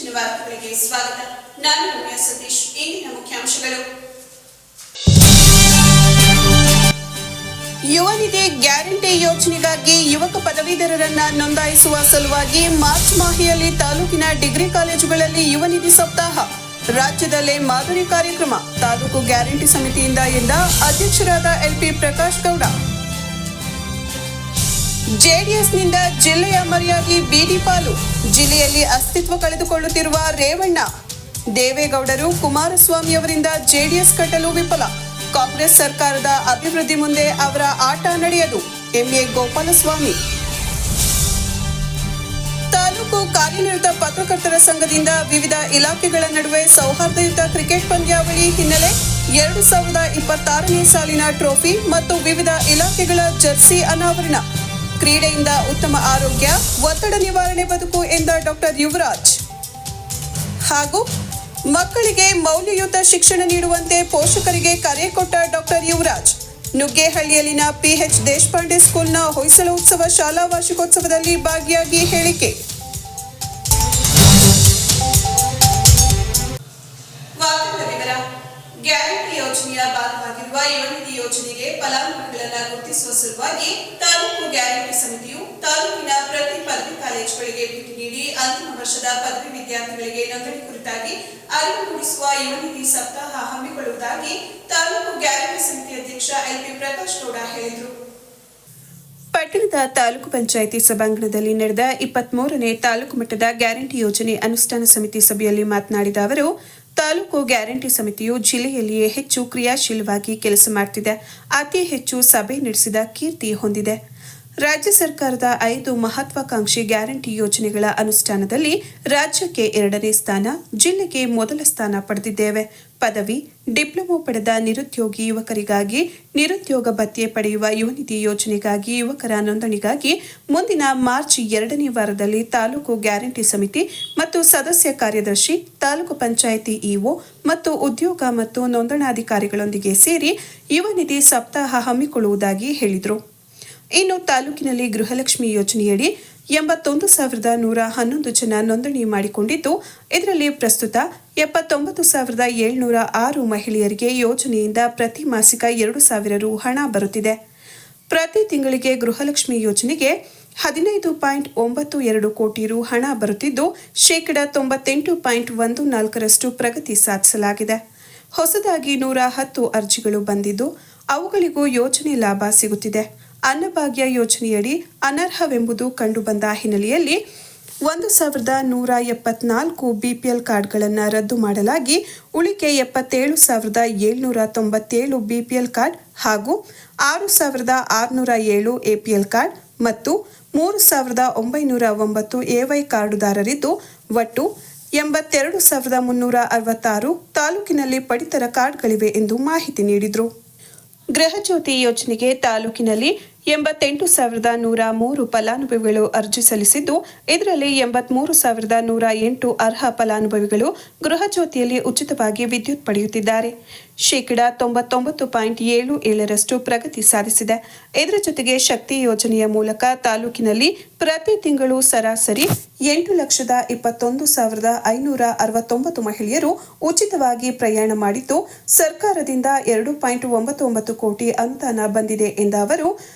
ಇತ್ತೀಚಿನ ವಾರ್ತೆಗಳಿಗೆ ಸ್ವಾಗತ. ನಾನು ರಮ್ಯಾ ಸತೀಶ್. ಇಂದಿನ ಮುಖ್ಯಾಂಶಗಳು: ಯುವ ನಿಧಿ ಗ್ಯಾರಂಟಿ ಯೋಜನೆಗಾಗಿ ಯುವಕ ಪದವೀಧರರನ್ನ ನೋಂದಾಯಿಸುವ ಸಲುವಾಗಿ ಮಾರ್ಚ್ ಮಾಹೆಯಲ್ಲಿ ತಾಲೂಕಿನ ಡಿಗ್ರಿ ಕಾಲೇಜುಗಳಲ್ಲಿ ಯುವ ನಿಧಿ ಸಪ್ತಾಹ, ರಾಜ್ಯದಲ್ಲೇ ಮಾದರಿ ಕಾರ್ಯಕ್ರಮ, ತಾಲೂಕು ಗ್ಯಾರಂಟಿ ಸಮಿತಿಯಿಂದ ಎಂದ ಅಧ್ಯಕ್ಷರಾದ ಎಲ್ಪಿ ಪ್ರಕಾಶ್ ಗೌಡ. ಜೆಡಿಎಸ್ನಿಂದ ಜಿಲ್ಲೆಯ ಮರೆಯಾಗಿ ಬೀದಿ ಪಾಲು, ಜಿಲ್ಲೆಯಲ್ಲಿ ಅಸ್ತಿತ್ವ ಕಳೆದುಕೊಳ್ಳುತ್ತಿರುವ ರೇವಣ್ಣ. ದೇವೇಗೌಡರು ಕುಮಾರಸ್ವಾಮಿ ಅವರಿಂದ ಜೆಡಿಎಸ್ ಕಟ್ಟಲು ವಿಫಲ, ಕಾಂಗ್ರೆಸ್ ಸರ್ಕಾರದ ಅಭಿವೃದ್ಧಿ ಮುಂದೆ ಅವರ ಆಟ ನಡೆಯದು. ಎಂಎ ಗೋಪಾಲಸ್ವಾಮಿ. ತಾಲೂಕು ಕಾರ್ಯನಿರತ ಪತ್ರಕರ್ತರ ಸಂಘದಿಂದ ವಿವಿಧ ಇಲಾಖೆಗಳ ನಡುವೆ ಸೌಹಾರ್ದಯುತ ಕ್ರಿಕೆಟ್ ಪಂದ್ಯಾವಳಿ ಹಿನ್ನೆಲೆ 2026ನೇ ಸಾಲಿನ ಟ್ರೋಫಿ ಮತ್ತು ವಿವಿಧ ಇಲಾಖೆಗಳ ಜರ್ಸಿ ಅನಾವರಣ. ಕ್ರೀಡೆಯಿಂದ ಉತ್ತಮ ಆರೋಗ್ಯ, ಒತ್ತಡ ನಿವಾರಣೆ ಬದುಕು ಎಂದ ಡಾಕ್ಟರ್ ಯುವರಾಜ್. ಹಾಗೂ ಮಕ್ಕಳಿಗೆ ಮೌಲ್ಯಯುತ ಶಿಕ್ಷಣ ನೀಡುವಂತೆ ಪೋಷಕರಿಗೆ ಕರೆ ಕೊಟ್ಟ ಡಾಕ್ಟರ್ ಯುವರಾಜ್. ನುಗ್ಗೇಹಳ್ಳಿಯಲ್ಲಿನ ಪಿಎಚ್ ದೇಶಪಾಂಡೆ ಸ್ಕೂಲ್ನ ಹೊಯ್ಸಳ ಉತ್ಸವ ಶಾಲಾ ವಾರ್ಷಿಕೋತ್ಸವದಲ್ಲಿ ಭಾಗಿಯಾಗಿ ಹೇಳಿಕೆ. ಗ್ಯಾರಂಟಿ ಯೋಜನೆಯ ಭಾಗವಾಗಿರುವ ಯುವ ನಿಧಿ ಯೋಜನೆಗೆ ಫಲಾನುಭವಿಗಳನ್ನು ಗುರುತಿಸುವ ಸಲುವಾಗಿ ತಾಲೂಕು ಗ್ಯಾರಂಟಿ ಸಮಿತಿಯು ತಾಲೂಕಿನ ಪ್ರತಿ ಪದವಿ ಕಾಲೇಜುಗಳಿಗೆ ಭೇಟಿ ನೀಡಿ ಅಂತಿಮ ವರ್ಷದ ಪದವಿ ವಿದ್ಯಾರ್ಥಿಗಳಿಗೆ ನೋಂದಣಿ ಕುರಿತಾಗಿ ಅರಿವು ಮೂಡಿಸುವ ಯುವ ನಿಧಿ ಸಪ್ತಾಹ ಹಮ್ಮಿಕೊಳ್ಳುವುದಾಗಿ ತಾಲೂಕು ಗ್ಯಾರಂಟಿ ಸಮಿತಿ ಅಧ್ಯಕ್ಷ ಎಲ್ಪಿ ಪ್ರಕಾಶ್ ಗೌಡ ಹೇಳಿದರು. ಪಟ್ಟಣದ ತಾಲೂಕು ಪಂಚಾಯಿತಿ ಸಭಾಂಗಣದಲ್ಲಿ ನಡೆದ 23ನೇ ತಾಲೂಕು ಮಟ್ಟದ ಗ್ಯಾರಂಟಿ ಯೋಜನೆ ಅನುಷ್ಠಾನ ಸಮಿತಿ ಸಭೆಯಲ್ಲಿ ಮಾತನಾಡಿದ ಅವರು, ತಾಲೂಕು ಗ್ಯಾರಂಟಿ ಸಮಿತಿಯು ಜಿಲ್ಲೆಯಲ್ಲಿಯೇ ಹೆಚ್ಚು ಕ್ರಿಯಾಶೀಲವಾಗಿ ಕೆಲಸ ಮಾಡುತ್ತಿದೆ, ಅತಿ ಹೆಚ್ಚು ಸಭೆ ನಡೆಸಿದ ಕೀರ್ತಿ ಹೊಂದಿದೆ. ರಾಜ್ಯ ಸರ್ಕಾರದ 5 ಮಹತ್ವಾಕಾಂಕ್ಷಿ ಗ್ಯಾರಂಟಿ ಯೋಜನೆಗಳ ಅನುಷ್ಠಾನದಲ್ಲಿ ರಾಜ್ಯಕ್ಕೆ 2ನೇ ಸ್ಥಾನ, ಜಿಲ್ಲೆಗೆ ಮೊದಲ ಸ್ಥಾನ ಪಡೆದಿದ್ದೇವೆ. ಪದವಿ, ಡಿಪ್ಲೊಮೊ ಪಡೆದ ನಿರುದ್ಯೋಗಿ ಯುವಕರಿಗಾಗಿ ನಿರುದ್ಯೋಗ ಭತ್ಯೆ ಪಡೆಯುವ ಯುವ ನಿಧಿ ಯೋಜನೆಗಾಗಿ ಯುವಕರ ನೋಂದಣಿಗಾಗಿ ಮುಂದಿನ ಮಾರ್ಚ್ 2ನೇ ವಾರದಲ್ಲಿ ತಾಲೂಕು ಗ್ಯಾರಂಟಿ ಸಮಿತಿ ಮತ್ತು ಸದಸ್ಯ ಕಾರ್ಯದರ್ಶಿ, ತಾಲೂಕು ಪಂಚಾಯಿತಿ ಇಒ ಮತ್ತು ಉದ್ಯೋಗ ಮತ್ತು ನೋಂದಣಾಧಿಕಾರಿಗಳೊಂದಿಗೆ ಸೇರಿ ಯುವ ನಿಧಿ ಸಪ್ತಾಹ ಹಮ್ಮಿಕೊಳ್ಳುವುದಾಗಿ ಹೇಳಿದರು. ಇನ್ನು ತಾಲೂಕಿನಲ್ಲಿ ಗೃಹಲಕ್ಷ್ಮಿ ಯೋಜನೆಯಡಿ 81,111 ಜನ ನೋಂದಣಿ ಮಾಡಿಕೊಂಡಿದ್ದು, ಇದರಲ್ಲಿ ಪ್ರಸ್ತುತ 79,706 ಮಹಿಳೆಯರಿಗೆ ಯೋಜನೆಯಿಂದ ಪ್ರತಿ ಮಾಸಿಕ 2,000 ರು ಹಣ ಬರುತ್ತಿದೆ. ಪ್ರತಿ ತಿಂಗಳಿಗೆ ಗೃಹಲಕ್ಷ್ಮಿ ಯೋಜನೆಗೆ 15.92 ಕೋಟಿ ರು ಹಣ ಬರುತ್ತಿದ್ದು, ಶೇಕಡಾ 98.14% ಪ್ರಗತಿ ಸಾಧಿಸಲಾಗಿದೆ. ಹೊಸದಾಗಿ 110 ಅರ್ಜಿಗಳು ಬಂದಿದ್ದು, ಅವುಗಳಿಗೂ ಯೋಜನೆ ಲಾಭ ಸಿಗುತ್ತಿದೆ. ಅನ್ನಭಾಗ್ಯ ಯೋಜನೆಯಡಿ ಅನರ್ಹವೆಂಬುದು ಕಂಡುಬಂದ ಹಿನ್ನೆಲೆಯಲ್ಲಿ 1,174 ಬಿಪಿಎಲ್ ಕಾರ್ಡ್ಗಳನ್ನು ರದ್ದು ಮಾಡಲಾಗಿ ಉಳಿಕೆ 77,797 ಬಿಪಿಎಲ್ ಕಾರ್ಡ್ ಹಾಗೂ 6,607 ಎಪಿಎಲ್ ಕಾರ್ಡ್ ಮತ್ತು 3,909 ಎವೈ ಕಾರ್ಡುದಾರರಿದ್ದು, ಒಟ್ಟು 82,366 ತಾಲೂಕಿನಲ್ಲಿ ಪಡಿತರ ಕಾರ್ಡ್ಗಳಿವೆ ಎಂದು ಮಾಹಿತಿ ನೀಡಿದರು. ಗೃಹಜ್ಯೋತಿ ಯೋಜನೆಗೆ ತಾಲೂಕಿನಲ್ಲಿ 88,103 ಫಲಾನುಭವಿಗಳು ಅರ್ಜಿ ಸಲ್ಲಿಸಿದ್ದು, ಇದರಲ್ಲಿ 83,108 ಅರ್ಹ ಫಲಾನುಭವಿಗಳು ಗೃಹಜ್ಯೋತಿಯಲ್ಲಿ ಉಚಿತವಾಗಿ ವಿದ್ಯುತ್ ಪಡೆಯುತ್ತಿದ್ದಾರೆ. ಶೇಕಡಾ 99.77% ಪ್ರಗತಿ ಸಾಧಿಸಿದೆ. ಇದರ ಜೊತೆಗೆ ಶಕ್ತಿ ಯೋಜನೆಯ ಮೂಲಕ ತಾಲೂಕಿನಲ್ಲಿ ಪ್ರತಿ ತಿಂಗಳು ಸರಾಸರಿ 8,21,569 ಮಹಿಳೆಯರು ಉಚಿತವಾಗಿ ಪ್ರಯಾಣ ಮಾಡಿದ್ದು, ಸರ್ಕಾರದಿಂದ 2.99 ಕೋಟಿ ಅನುದಾನ ಬಂದಿದೆ ಎಂದ ಅವರು,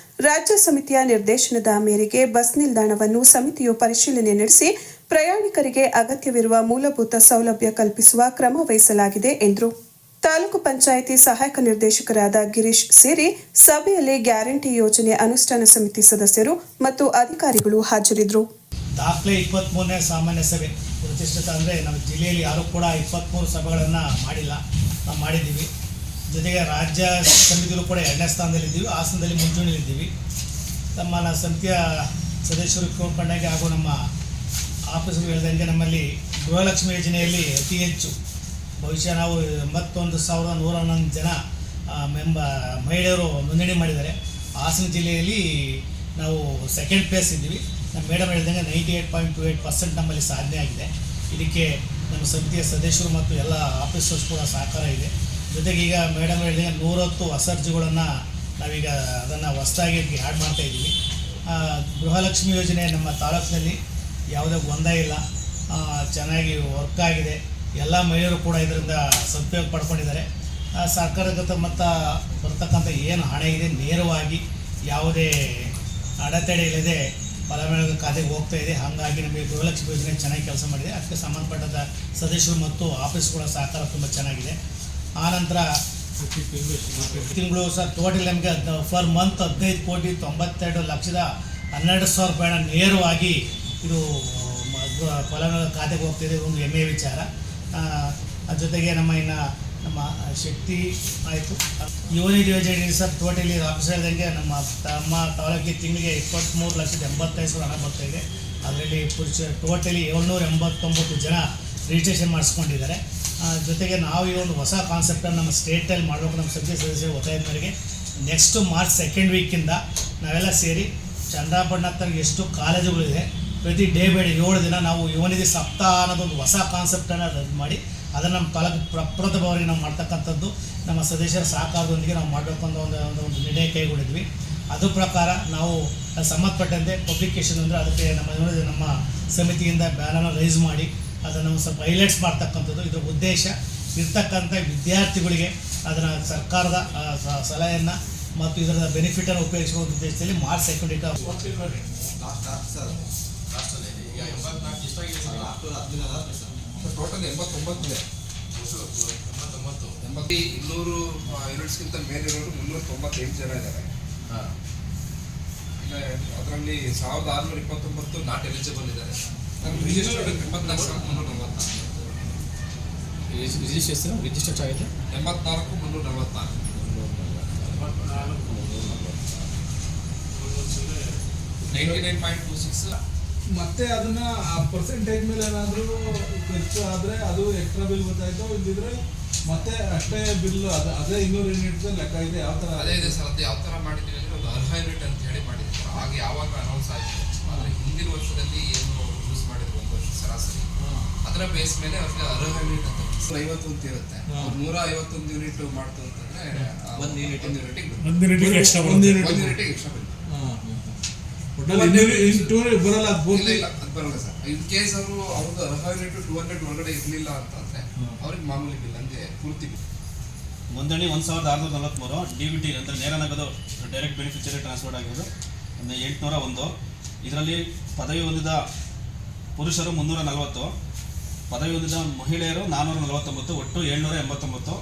ರಾಜ್ಯ ಸಮಿತಿಯ ನಿರ್ದೇಶನದ ಮೇರೆಗೆ ಬಸ್ ನಿಲ್ದಾಣವನ್ನು ಸಮಿತಿಯು ಪರಿಶೀಲನೆ ನಡೆಸಿ ಪ್ರಯಾಣಿಕರಿಗೆ ಅಗತ್ಯವಿರುವ ಮೂಲಭೂತ ಸೌಲಭ್ಯ ಕಲ್ಪಿಸುವ ಕ್ರಮ ವಹಿಸಲಾಗಿದೆ ಎಂದರು. ತಾಲೂಕು ಪಂಚಾಯಿತಿ ಸಹಾಯಕ ನಿರ್ದೇಶಕರಾದ ಗಿರೀಶ್ ಸೇರಿ ಸಭೆಯಲ್ಲಿ ಗ್ಯಾರಂಟಿ ಯೋಜನೆ ಅನುಷ್ಠಾನ ಸಮಿತಿ ಸದಸ್ಯರು ಮತ್ತು ಅಧಿಕಾರಿಗಳು ಹಾಜರಿದ್ದರು. ದಾಖಲೆ 23ನೇ ಸಾಮಾನ್ಯ ಸಭೆ ಪ್ರತಿಷ್ಠಿತ ಅಂದರೆ ನಮ್ಮ ಜಿಲ್ಲೆಯಲ್ಲಿ ಯಾರೂ ಕೂಡ 23 ಸಭೆಗಳನ್ನು ಮಾಡಿಲ್ಲ, ನಾವು ಮಾಡಿದ್ದೀವಿ. ಜೊತೆಗೆ ರಾಜ್ಯ ಸಮಿತಿಯಲ್ಲೂ ಕೂಡ 2ನೇ ಸ್ಥಾನದಲ್ಲಿದ್ದೀವಿ, ಹಾಸನದಲ್ಲಿ ಮುಂಚೂಣಿಯಲ್ಲಿದ್ದೀವಿ. ನಮ್ಮ ಸಮಿತಿಯ ಸದಸ್ಯರು ಕೇಳ್ಕೊಂಡಾಗೆ ಹಾಗೂ ನಮ್ಮ ಆಫೀಸರು ಹೇಳಿದಂಗೆ ನಮ್ಮಲ್ಲಿ ಗೃಹಲಕ್ಷ್ಮಿ ಯೋಜನೆಯಲ್ಲಿ ಅತಿ ಹೆಚ್ಚು ಬಹುಶಃ ನಾವು 81,111 ಜನ ಮಹಿಳೆಯರು ನೋಂದಣಿ ಮಾಡಿದ್ದಾರೆ. ಹಾಸನ ಜಿಲ್ಲೆಯಲ್ಲಿ ನಾವು ಸೆಕೆಂಡ್ ಪ್ಲೇಸ್ ಇದ್ದೀವಿ. ನಮ್ಮ ಮೇಡಮ್ ಹೇಳಿದಂಗೆ 98.28% ನಮ್ಮಲ್ಲಿ ಸಾಧನೆ ಆಗಿದೆ. ಇದಕ್ಕೆ ನಮ್ಮ ಸಮಿತಿಯ ಸದಸ್ಯರು ಮತ್ತು ಎಲ್ಲ ಆಫೀಸರ್ಸ್ ಕೂಡ ಸಹಕಾರ ಇದೆ. ಜೊತೆಗೆ ಈಗ ಮೇಡಮ್ ಹೇಳಿದಂಗೆ 110 ಹೊಸ ಅರ್ಜಿಗಳನ್ನು ನಾವೀಗ ಅದನ್ನು ಹೊಸದಾಗಿ ಆ್ಯಡ್ ಮಾಡ್ತಾಯಿದ್ದೀವಿ. ಗೃಹಲಕ್ಷ್ಮಿ ಯೋಜನೆ ನಮ್ಮ ತಾಲೂಕಿನಲ್ಲಿ ಯಾವುದೇ ಗೊಂದಲ ಇಲ್ಲ. ಚೆನ್ನಾಗಿ ವರ್ಕ್ ಆಗಿದೆ. ಎಲ್ಲ ಮಹಿಳೆಯರು ಕೂಡ ಇದರಿಂದ ಸದುಪಯೋಗ ಪಡ್ಕೊಂಡಿದ್ದಾರೆ. ಸರ್ಕಾರಗತ ಮತ್ತು ಬರ್ತಕ್ಕಂಥ ಏನು ಹಣ ಇದೆ ನೇರವಾಗಿ ಯಾವುದೇ ಅಡೆತಡೆ ಇಲ್ಲದೆ ಫಲಾನುಭವಿಗಳ ಖಾತೆಗೆ ಹೋಗ್ತಾ ಇದೆ. ಹಾಗಾಗಿ ನಮಗೆ ಗೃಹಲಕ್ಷ್ಮಿ ಯೋಜನೆ ಚೆನ್ನಾಗಿ ಕೆಲಸ ಮಾಡಿದೆ. ಅದಕ್ಕೆ ಸಂಬಂಧಪಟ್ಟ ಸದಸ್ಯರು ಮತ್ತು ಆಫೀಸ್ಗಳ ಸಹಕಾರ ತುಂಬ ಚೆನ್ನಾಗಿದೆ. ಆನಂತರ ತಿಂಗಳು ಸರ್ ಟೋಟಲ್ ನಮಗೆ ಫರ್ ಮಂತ್ 15,92,12,12,000 ರೂಪಾಯಿನ ನೇರವಾಗಿ ಇದು ಫಲಾನುಭವಿಗಳ ಖಾತೆಗೆ ಹೋಗ್ತಿದೆ. ಒಂದು ಹೆಮ್ಮೆಯ ವಿಚಾರ. ಅದ್ರ ಜೊತೆಗೆ ನಮ್ಮ ಶಕ್ತಿ ಆಯಿತು ಯೋಜನೆ ಸರ್ ಟೋಟಲಿ ಆಫೀಸ್ ಹೇಳಿದಂಗೆ ನಮ್ಮ ತಾಲೂಕಿಗೆ ತಿಂಗಳಿಗೆ 23,80,000 ಹಣ ಬರ್ತಾಯಿದೆ. ಅದರಲ್ಲಿ ಟೋಟಲಿ 789 ಜನ ರಿಜಿಸ್ಟ್ರೇಷನ್ ಮಾಡಿಸ್ಕೊಂಡಿದ್ದಾರೆ. ಜೊತೆಗೆ ನಾವು ಈ ಒಂದು ಹೊಸ ಕಾನ್ಸೆಪ್ಟನ್ನು ನಮ್ಮ ಸ್ಟೇಟಲ್ಲಿ ಮಾಡಬೇಕು. ನಮ್ಮ ಸದಸ್ಯರ ಒತ್ತಾಯದ ಮೇರೆಗೆ ನೆಕ್ಸ್ಟ್ ಮಾರ್ಚ್ 2nd ವೀಕಿಂದ ನಾವೆಲ್ಲ ಸೇರಿ ಚಂದ್ರಾಪಟ್ಟಣ ಹತ್ರ ಎಷ್ಟು ಕಾಲೇಜುಗಳಿದೆ ಪ್ರತಿ ಡೇ ಬೈ ಡೇ 7 ದಿನ ನಾವು ಯುವನಿಧಿ ಸಪ್ತಾಹ ಅನ್ನೋದೊಂದು ಹೊಸ ಕಾನ್ಸೆಪ್ಟನ್ನು ರದ್ದು ಮಾಡಿ ಅದನ್ನು ನಮ್ಮ ತಾಲೂಕು ಪ್ರಪ್ರಥಮವಾಗಿ ನಾವು ಮಾಡ್ತಕ್ಕಂಥದ್ದು ನಮ್ಮ ಸದಸ್ಯರ ಸಹಕಾರದೊಂದಿಗೆ ನಾವು ಮಾಡಬೇಕು ಅನ್ನೋ ಒಂದು ನಿರ್ಣಯ ಕೈಗೊಂಡಿದ್ವಿ. ಅದು ಪ್ರಕಾರ ನಾವು ಸಂಬಂಧಪಟ್ಟಂತೆ ಪಬ್ಲಿಕೇಶನ್ ಅಂದರೆ ಅದಕ್ಕೆ ನಮ್ಮ ಸಮಿತಿಯಿಂದ ಬ್ಯಾನರ್ನ ರೈಸ್ ಮಾಡಿ ಅದನ್ನು ಸ್ವಲ್ಪ ಹೈಲೈಟ್ಸ್ ಮಾಡ್ತಕ್ಕಂಥದ್ದು ಇದರ ಉದ್ದೇಶ. ಇರ್ತಕ್ಕಂಥ ವಿದ್ಯಾರ್ಥಿಗಳಿಗೆ ಅದನ್ನು ಸರ್ಕಾರದ ಸಲಹೆಯನ್ನು ಮತ್ತು ಇದರ ಬೆನಿಫಿಟನ್ನು ಉಪಯೋಗಿಸುವ ಉದ್ದೇಶದಲ್ಲಿ ಮಾರ್ಚ್ 2nd ವೀಕ್ ಟೋಟಲ್ 89 ಇದೆ. 200 ಯೂನಿಟ್ಸ್ಗಿಂತ ಮೇಲಿರೋರು 398 ಜನ ಇದ್ದಾರೆ. ಅದರಲ್ಲಿ 1,629 ನಾಟ್ ಎಲಿಜಿಬಲ್ ಇದ್ದಾರೆ. ರಿಜಿಸ್ಟರ್ಡ್ 84,394 ರಿಜಿಸ್ಟರ್ ಆಗಿದೆ 99.26. ಮತ್ತೆ ಅದನ್ನ ಆ ಪರ್ಸೆಂಟೇಜ್ ಮೇಲೆ ಏನಾದರೂ ಖರ್ಚು ಆದರೆ ಅದು ಎಕ್ಸ್ಟ್ರಾ ಬಿಲ್ ಗೊತ್ತಾಯ್ತು. ಇಲ್ಲಿದ್ರೆ ಮತ್ತೆ ಅಷ್ಟೇ ಬಿಲ್ ಅದೇ 200 ಯೂನಿಟ್ಸ್ ಲೆಕ್ಕ ಇದೆ. ಯಾವ ಥರ ಅದೇ ಇದೆ ಸರ್. ಅದು ಯಾವ ಥರ ಮಾಡಿದ್ದೀವಿ ಅಂದರೆ ಒಂದು ಅರ್ಹ ಯೂನಿಟ್ ಅಂತ ಹೇಳಿ ಮಾಡಿದ್ದೀವಿ. ಹಾಗೆ ಯಾವಾಗ ಅನೌನ್ಸ್ ಆಯಿತು ಆದರೆ ಹಿಂದಿನ ವರ್ಷದಲ್ಲಿ ಏನು ಯೂಸ್ ಮಾಡಿದ್ರು ಒಂದು ವರ್ಷ ಸರಾಸರಿ ಅದರ ಬೇಸ್ ಮೇಲೆ ಅವ್ರಿಗೆ ಅರ್ಹ ಯೂನಿಟ್ ಅಂತ 50 ಅಂತ ಇರುತ್ತೆ. 151 ಯೂನಿಟ್ ಮಾಡ್ತು ಅಂತಂದರೆ ಒಂದು ಯೂನಿಟಿಗೆ ಎಕ್ಸ್ಟ್ರಾ ಬಿಲ್ ಬರಲ್ಲ. ಅದು ಬರಲ್ಲ ಸರ್. ಇನ್ ಕೇಸ್ ಅವ್ರದ್ದು ಅರ್ಹ ಯೂನಿಟ್ 200 ಒಳಗಡೆ ಇರಲಿಲ್ಲ ಅಂತಂದರೆ ಅವ್ರಿಗೆ ಮಾಮೂಲಿ ಬಿಲ್ ಅಂದರೆ ಪೂರ್ತಿ ಬಿಲ್. ನೋಂದಣಿ 1,643, DBT ಅಂದರೆ ನೇರ ನಗದು ಡೈರೆಕ್ಟ್ ಬೆನಿಫಿಷರಿ ಟ್ರಾನ್ಸ್ಫರ್ ಆಗಿರೋದು 801. ಇದರಲ್ಲಿ ಪದವಿ ಹೊಂದಿದ ಪುರುಷರು 340, ಪದವಿ ಹೊಂದಿದ ಮಹಿಳೆಯರು 449, ಒಟ್ಟು 789.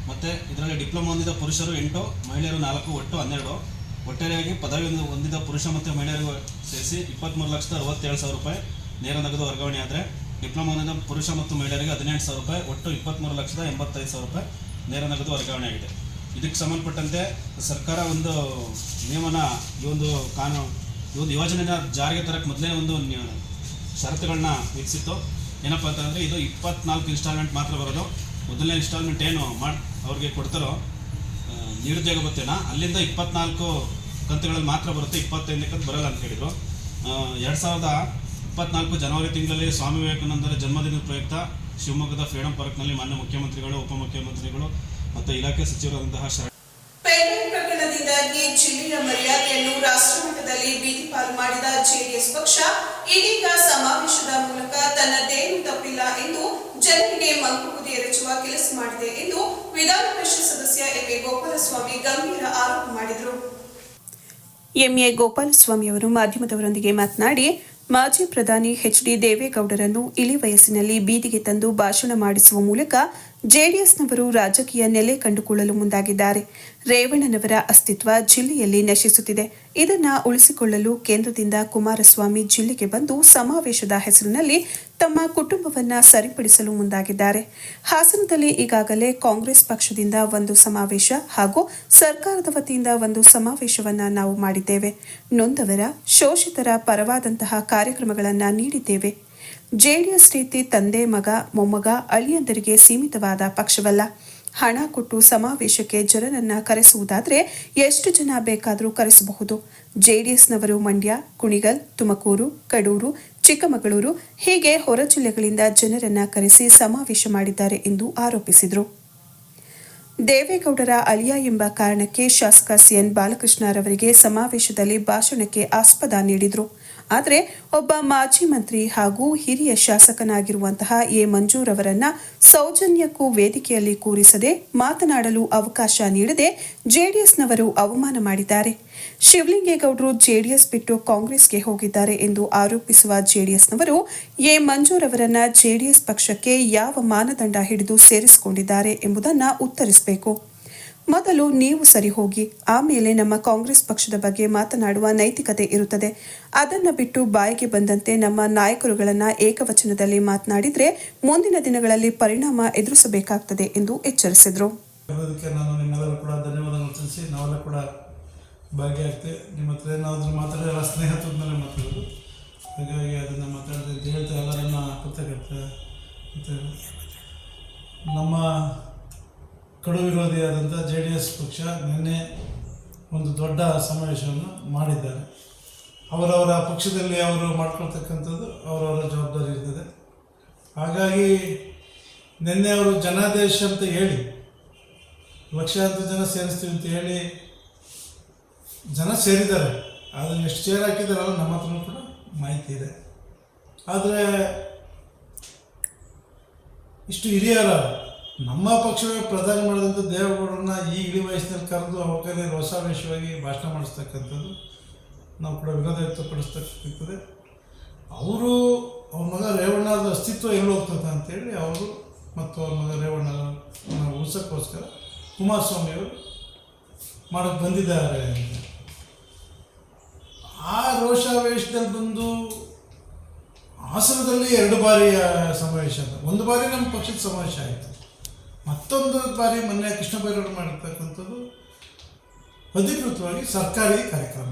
ಮತ್ತು ಇದರಲ್ಲಿ ಡಿಪ್ಲೊಮಾ ಹೊಂದಿದ ಪುರುಷರು 8, ಮಹಿಳೆಯರು 4, ಒಟ್ಟು 12. ಒಟ್ಟಾರೆಯಾಗಿ ಪದವಿ ಹೊಂದಿದ ಪುರುಷ ಮತ್ತು ಮಹಿಳೆಯರಿಗೂ ಸೇರಿಸಿ 23,67,000 ರೂಪಾಯಿ ನೇರ ನಗದು ವರ್ಗಾವಣೆ ಆದರೆ, ಡಿಪ್ಲೊಮಾ ಹೊಂದಿದ ಪುರುಷ ಮತ್ತು ಮಹಿಳೆಯರಿಗೆ 18,000 ರೂಪಾಯಿ, ಒಟ್ಟು 23,85,000 ರೂಪಾಯಿ ನೇರ ನಗದು ವರ್ಗಾವಣೆ ಆಗಿದೆ. ಇದಕ್ಕೆ ಸಂಬಂಧಪಟ್ಟಂತೆ ಸರ್ಕಾರ ಒಂದು ನಿಯಮನ ಈ ಒಂದು ಯೋಜನೆಯ ಜಾರಿಗೆ ತರಕ್ಕೆ ಮೊದಲೇ ಒಂದು ಷರತ್ತುಗಳನ್ನ ವಿಧಿಸಿತ್ತು. ಏನಪ್ಪ ಅಂತಂದರೆ ಇದು 24 ಇನ್ಸ್ಟಾಲ್ಮೆಂಟ್ ಮಾತ್ರ ಬರೋದು. ಮೊದಲನೇ ಇನ್ಸ್ಟಾಲ್ಮೆಂಟ್ ಏನು ಅವ್ರಿಗೆ ಕೊಡ್ತಾರೋ ನಿರುದ್ಯೋಗ ಭತ್ಯೆನ ಅಲ್ಲಿಂದ 24 ಕಂತುಗಳಲ್ಲಿ ಮಾತ್ರ ಬರುತ್ತೆ, 25 ಕಂತು ಬರಲ್ಲ ಅಂತ ಹೇಳಿದರು. 2024 ಜನವರಿ ತಿಂಗಳಲ್ಲಿ ಸ್ವಾಮಿ ವಿವೇಕಾನಂದರ ಜನ್ಮದಿನದ ಪ್ರಯುಕ್ತ ಶಿವಮೊಗ್ಗದ ಫ್ರೀಡಂ ಪಾರ್ಕ್ನಲ್ಲಿ ಮಾನ್ಯ ಮುಖ್ಯಮಂತ್ರಿಗಳು, ಉಪಮುಖ್ಯಮಂತ್ರಿಗಳು ಮತ್ತು ಇಲಾಖೆ ಸಚಿವರಾದಂತಹ ಪೆನ್ಷನ್ ಪ್ರಕರಣದಿಂದಾಗಿ ಜಿಲ್ಲೆಯ ಮರ್ಯಾದೆಯನ್ನು ರಾಷ್ಟ್ರಮಟ್ಟದಲ್ಲಿ ಬೀದಿಪಾಲು ಮಾಡಿದ ಜೆಡಿಎಸ್ ಪಕ್ಷ ಇದೀಗ ಸಮಾವೇಶದ ಮೂಲಕ ತನ್ನದೇನು ತಪ್ಪಿಲ್ಲ ಎಂದು ಜನರಿಗೆ ಮಂಕುಬೂದಿ ಎರಚುವ ಕೆಲಸ ಮಾಡಿದೆ ಎಂದು ವಿಧಾನ ಪರಿಷತ್ ಸದಸ್ಯ ಎಂಎ ಗೋಪಾಲಸ್ವಾಮಿ ಗಂಭೀರ ಆರೋಪ ಮಾಡಿದರು. ಎಂಎ ಗೋಪಾಲಸ್ವಾಮಿ ಅವರು ಮಾಧ್ಯಮದವರೊಂದಿಗೆ ಮಾತನಾಡಿ, ಮಾಜಿ ಪ್ರಧಾನಿ ಎಚ್.ಡಿ. ದೇವೇಗೌಡರನ್ನು ಇಳಿ ವಯಸ್ಸಿನಲ್ಲಿ ಬೀದಿಗೆ ತಂದು ಭಾಷಣ ಮಾಡಿಸುವ ಮೂಲಕ ಜೆಡಿಎಸ್ನವರು ರಾಜಕೀಯ ನೆಲೆ ಕಂಡುಕೊಳ್ಳಲು ಮುಂದಾಗಿದ್ದಾರೆ. ರೇವಣ್ಣನವರ ಅಸ್ತಿತ್ವ ಜಿಲ್ಲೆಯಲ್ಲಿ ನಶಿಸುತ್ತಿದೆ. ಇದನ್ನು ಉಳಿಸಿಕೊಳ್ಳಲು ಕೇಂದ್ರದಿಂದ ಕುಮಾರಸ್ವಾಮಿ ಜಿಲ್ಲೆಗೆ ಬಂದು ಸಮಾವೇಶದ ಹೆಸರಿನಲ್ಲಿ ತಮ್ಮ ಕುಟುಂಬವನ್ನ ಸರಿಪಡಿಸಲು ಮುಂದಾಗಿದ್ದಾರೆ. ಹಾಸನದಲ್ಲಿ ಈಗಾಗಲೇ ಕಾಂಗ್ರೆಸ್ ಪಕ್ಷದಿಂದ ಒಂದು ಸಮಾವೇಶ ಹಾಗೂ ಸರ್ಕಾರದ ವತಿಯಿಂದ ಒಂದು ಸಮಾವೇಶವನ್ನ ನಾವು ಮಾಡಿದ್ದೇವೆ. ನೊಂದವರ, ಶೋಷಿತರ ಪರವಾದಂತಹ ಕಾರ್ಯಕ್ರಮಗಳನ್ನು ನೀಡಿದ್ದೇವೆ. ಜೆಡಿಎಸ್ ರೀತಿ ತಂದೆ, ಮಗ, ಮೊಮ್ಮಗ, ಅಳಿಯಂದರಿಗೆ ಸೀಮಿತವಾದ ಪಕ್ಷವಲ್ಲ. ಹಣ ಕೊಟ್ಟು ಸಮಾವೇಶಕ್ಕೆ ಜನರನ್ನ ಕರೆಸುವುದಾದರೆ ಎಷ್ಟು ಜನ ಬೇಕಾದರೂ ಕರೆಸಬಹುದು. ಜೆಡಿಎಸ್ನವರು ಮಂಡ್ಯ, ಕುಣಿಗಲ್, ತುಮಕೂರು, ಕಡೂರು, ಚಿಕ್ಕಮಗಳೂರು ಹೀಗೆ ಹೊರ ಜಿಲ್ಲೆಗಳಿಂದ ಜನರನ್ನ ಕರೆಸಿ ಸಮಾವೇಶ ಮಾಡಿದ್ದಾರೆ ಎಂದು ಆರೋಪಿಸಿದರು. ದೇವೇಗೌಡರ ಅಳಿಯ ಎಂಬ ಕಾರಣಕ್ಕೆ ಶಾಸಕ ಸಿಎನ್ ಬಾಲಕೃಷ್ಣರವರಿಗೆ ಸಮಾವೇಶದಲ್ಲಿ ಭಾಷಣಕ್ಕೆ ಆಸ್ಪದ ನೀಡಿದರು. ಆದರೆ ಒಬ್ಬ ಮಾಜಿ ಮಂತ್ರಿ ಹಾಗೂ ಹಿರಿಯ ಶಾಸಕನಾಗಿರುವಂತಹ ಎ ಮಂಜೂರವರನ್ನ ಸೌಜನ್ಯಕ್ಕೂ ವೇದಿಕೆಯಲ್ಲಿ ಕೂರಿಸದೆ ಮಾತನಾಡಲು ಅವಕಾಶ ನೀಡದೆ ಜೆಡಿಎಸ್ನವರು ಅವಮಾನ ಮಾಡಿದ್ದಾರೆ. ಶಿವಲಿಂಗೇಗೌಡರು ಜೆಡಿಎಸ್ ಬಿಟ್ಟು ಕಾಂಗ್ರೆಸ್ಗೆ ಹೋಗಿದ್ದಾರೆ ಎಂದು ಆರೋಪಿಸುವ ಜೆಡಿಎಸ್ನವರು ಎ ಮಂಜೂರವರನ್ನ ಜೆಡಿಎಸ್ ಪಕ್ಷಕ್ಕೆ ಯಾವ ಮಾನದಂಡ ಹಿಡಿದು ಸೇರಿಸಿಕೊಂಡಿದ್ದಾರೆ ಎಂಬುದನ್ನು ಉತ್ತರಿಸಬೇಕು. ಮೊದಲು ನೀವು ಸರಿ ಹೋಗಿ, ಆಮೇಲೆ ನಮ್ಮ ಕಾಂಗ್ರೆಸ್ ಪಕ್ಷದ ಬಗ್ಗೆ ಮಾತನಾಡುವ ನೈತಿಕತೆ ಇರುತ್ತದೆ. ಅದನ್ನು ಬಿಟ್ಟು ಬಾಯಿಗೆ ಬಂದಂತೆ ನಮ್ಮ ನಾಯಕರುಗಳನ್ನು ಏಕವಚನದಲ್ಲಿ ಮಾತನಾಡಿದರೆ ಮುಂದಿನ ದಿನಗಳಲ್ಲಿ ಪರಿಣಾಮ ಎದುರಿಸಬೇಕಾಗ್ತದೆ ಎಂದು ಎಚ್ಚರಿಸಿದರು. ನಾನು ನಿಮ್ಮೆಲ್ಲರೂ ಕೂಡ ಧನ್ಯವಾದಗಳು ತಿಳಿಸಿ ನಾವೆಲ್ಲ ಕೂಡ ಭಾಗಿಯಾಗ್ತೇವೆ. ನಿಮ್ಮ ಹತ್ರ ಏನಾದರೂ ಮಾತಾಡಿದ್ರೆ ಸ್ನೇಹಿತರ ಮೇಲೆ ಮಾತಾಡೋದು, ಹಾಗಾಗಿ ಅದನ್ನು ಮಾತಾಡಿದೆ ಅಂತ ಹೇಳ್ತಾ ಎಲ್ಲರನ್ನ ಕೃತಜ್ಞತೆ. ನಮ್ಮ ಕಡು ವಿರೋಧಿಯಾದಂಥ JDS ಪಕ್ಷ ನಿನ್ನೆ ಒಂದು ದೊಡ್ಡ ಸಮಾವೇಶವನ್ನು ಮಾಡಿದ್ದಾರೆ. ಅವರವರ ಪಕ್ಷದಲ್ಲಿ ಅವರು ಮಾಡ್ಕೊಳ್ತಕ್ಕಂಥದ್ದು ಅವರವರ ಜವಾಬ್ದಾರಿ ಇರ್ತದೆ. ಹಾಗಾಗಿ ನಿನ್ನೆ ಅವರು ಜನಾದೇಶ ಅಂತ ಹೇಳಿ ಲಕ್ಷಾಂತರ ಜನ ಸೇರಿಸ್ತೀವಿ ಅಂತ ಹೇಳಿ ಜನ ಸೇರಿದ್ದಾರೆ. ಅದನ್ನು ಎಷ್ಟು ಚೇರ್ ಹಾಕಿದ್ದಾರಲ್ಲ ನಮ್ಮ ಹತ್ರನೂ ಕೂಡ ಮಾಹಿತಿ ಇದೆ. ಆದರೆ ಇಷ್ಟು ಹಿರಿಯರ ನಮ್ಮ ಪಕ್ಷವೇ ಪ್ರಧಾನಿ ಮಾಡಿದಂಥ ದೇವೇಗೌಡರನ್ನ ಈ ಇಳಿ ವಯಸ್ಸಿನಲ್ಲಿ ಕರೆದು ಅವ್ರ ಕೈಲಿ ರೋಷಾವೇಶವಾಗಿ ಭಾಷಣ ಮಾಡಿಸ್ತಕ್ಕಂಥದ್ದು ನಾವು ಕೂಡ ವಿರೋಧ ವ್ಯಕ್ತಪಡಿಸ್ತಕ್ಕಂಥದ್ದು. ಅವರು ಅವ್ರ ಮಗ ರೇವಣ್ಣದ ಅಸ್ತಿತ್ವ ಎಲ್ಲಿ ಹೋಗ್ತದೆ ಅಂತೇಳಿ ಅವರು ಮತ್ತು ಅವ್ರ ಮಗ ರೇವಣ್ಣ ಉಳಿಸೋಕ್ಕೋಸ್ಕರ ಕುಮಾರಸ್ವಾಮಿಯವರು ಮಾಡೋಕ್ಕೆ ಬಂದಿದ್ದಾರೆ. ಆ ರೋಷಾವೇಶದಲ್ಲಿ ಬಂದು ಹಾಸನದಲ್ಲಿ 2 ಬಾರಿ ಸಮಾವೇಶ ಆಯಿತು. ಒಂದು ಬಾರಿ ನಮ್ಮ ಪಕ್ಷದ ಸಮಾವೇಶ ಆಯಿತು. ಮತ್ತೊಂದು ಬಾರಿ ಮೊನ್ನೆ ಕೃಷ್ಣ ಬೈರೇಗೌಡರು ಮಾಡಿರ್ತಕ್ಕಂಥದ್ದು ಅಧಿಕೃತವಾಗಿ ಸರ್ಕಾರಿ ಕಾರ್ಯಕ್ರಮ.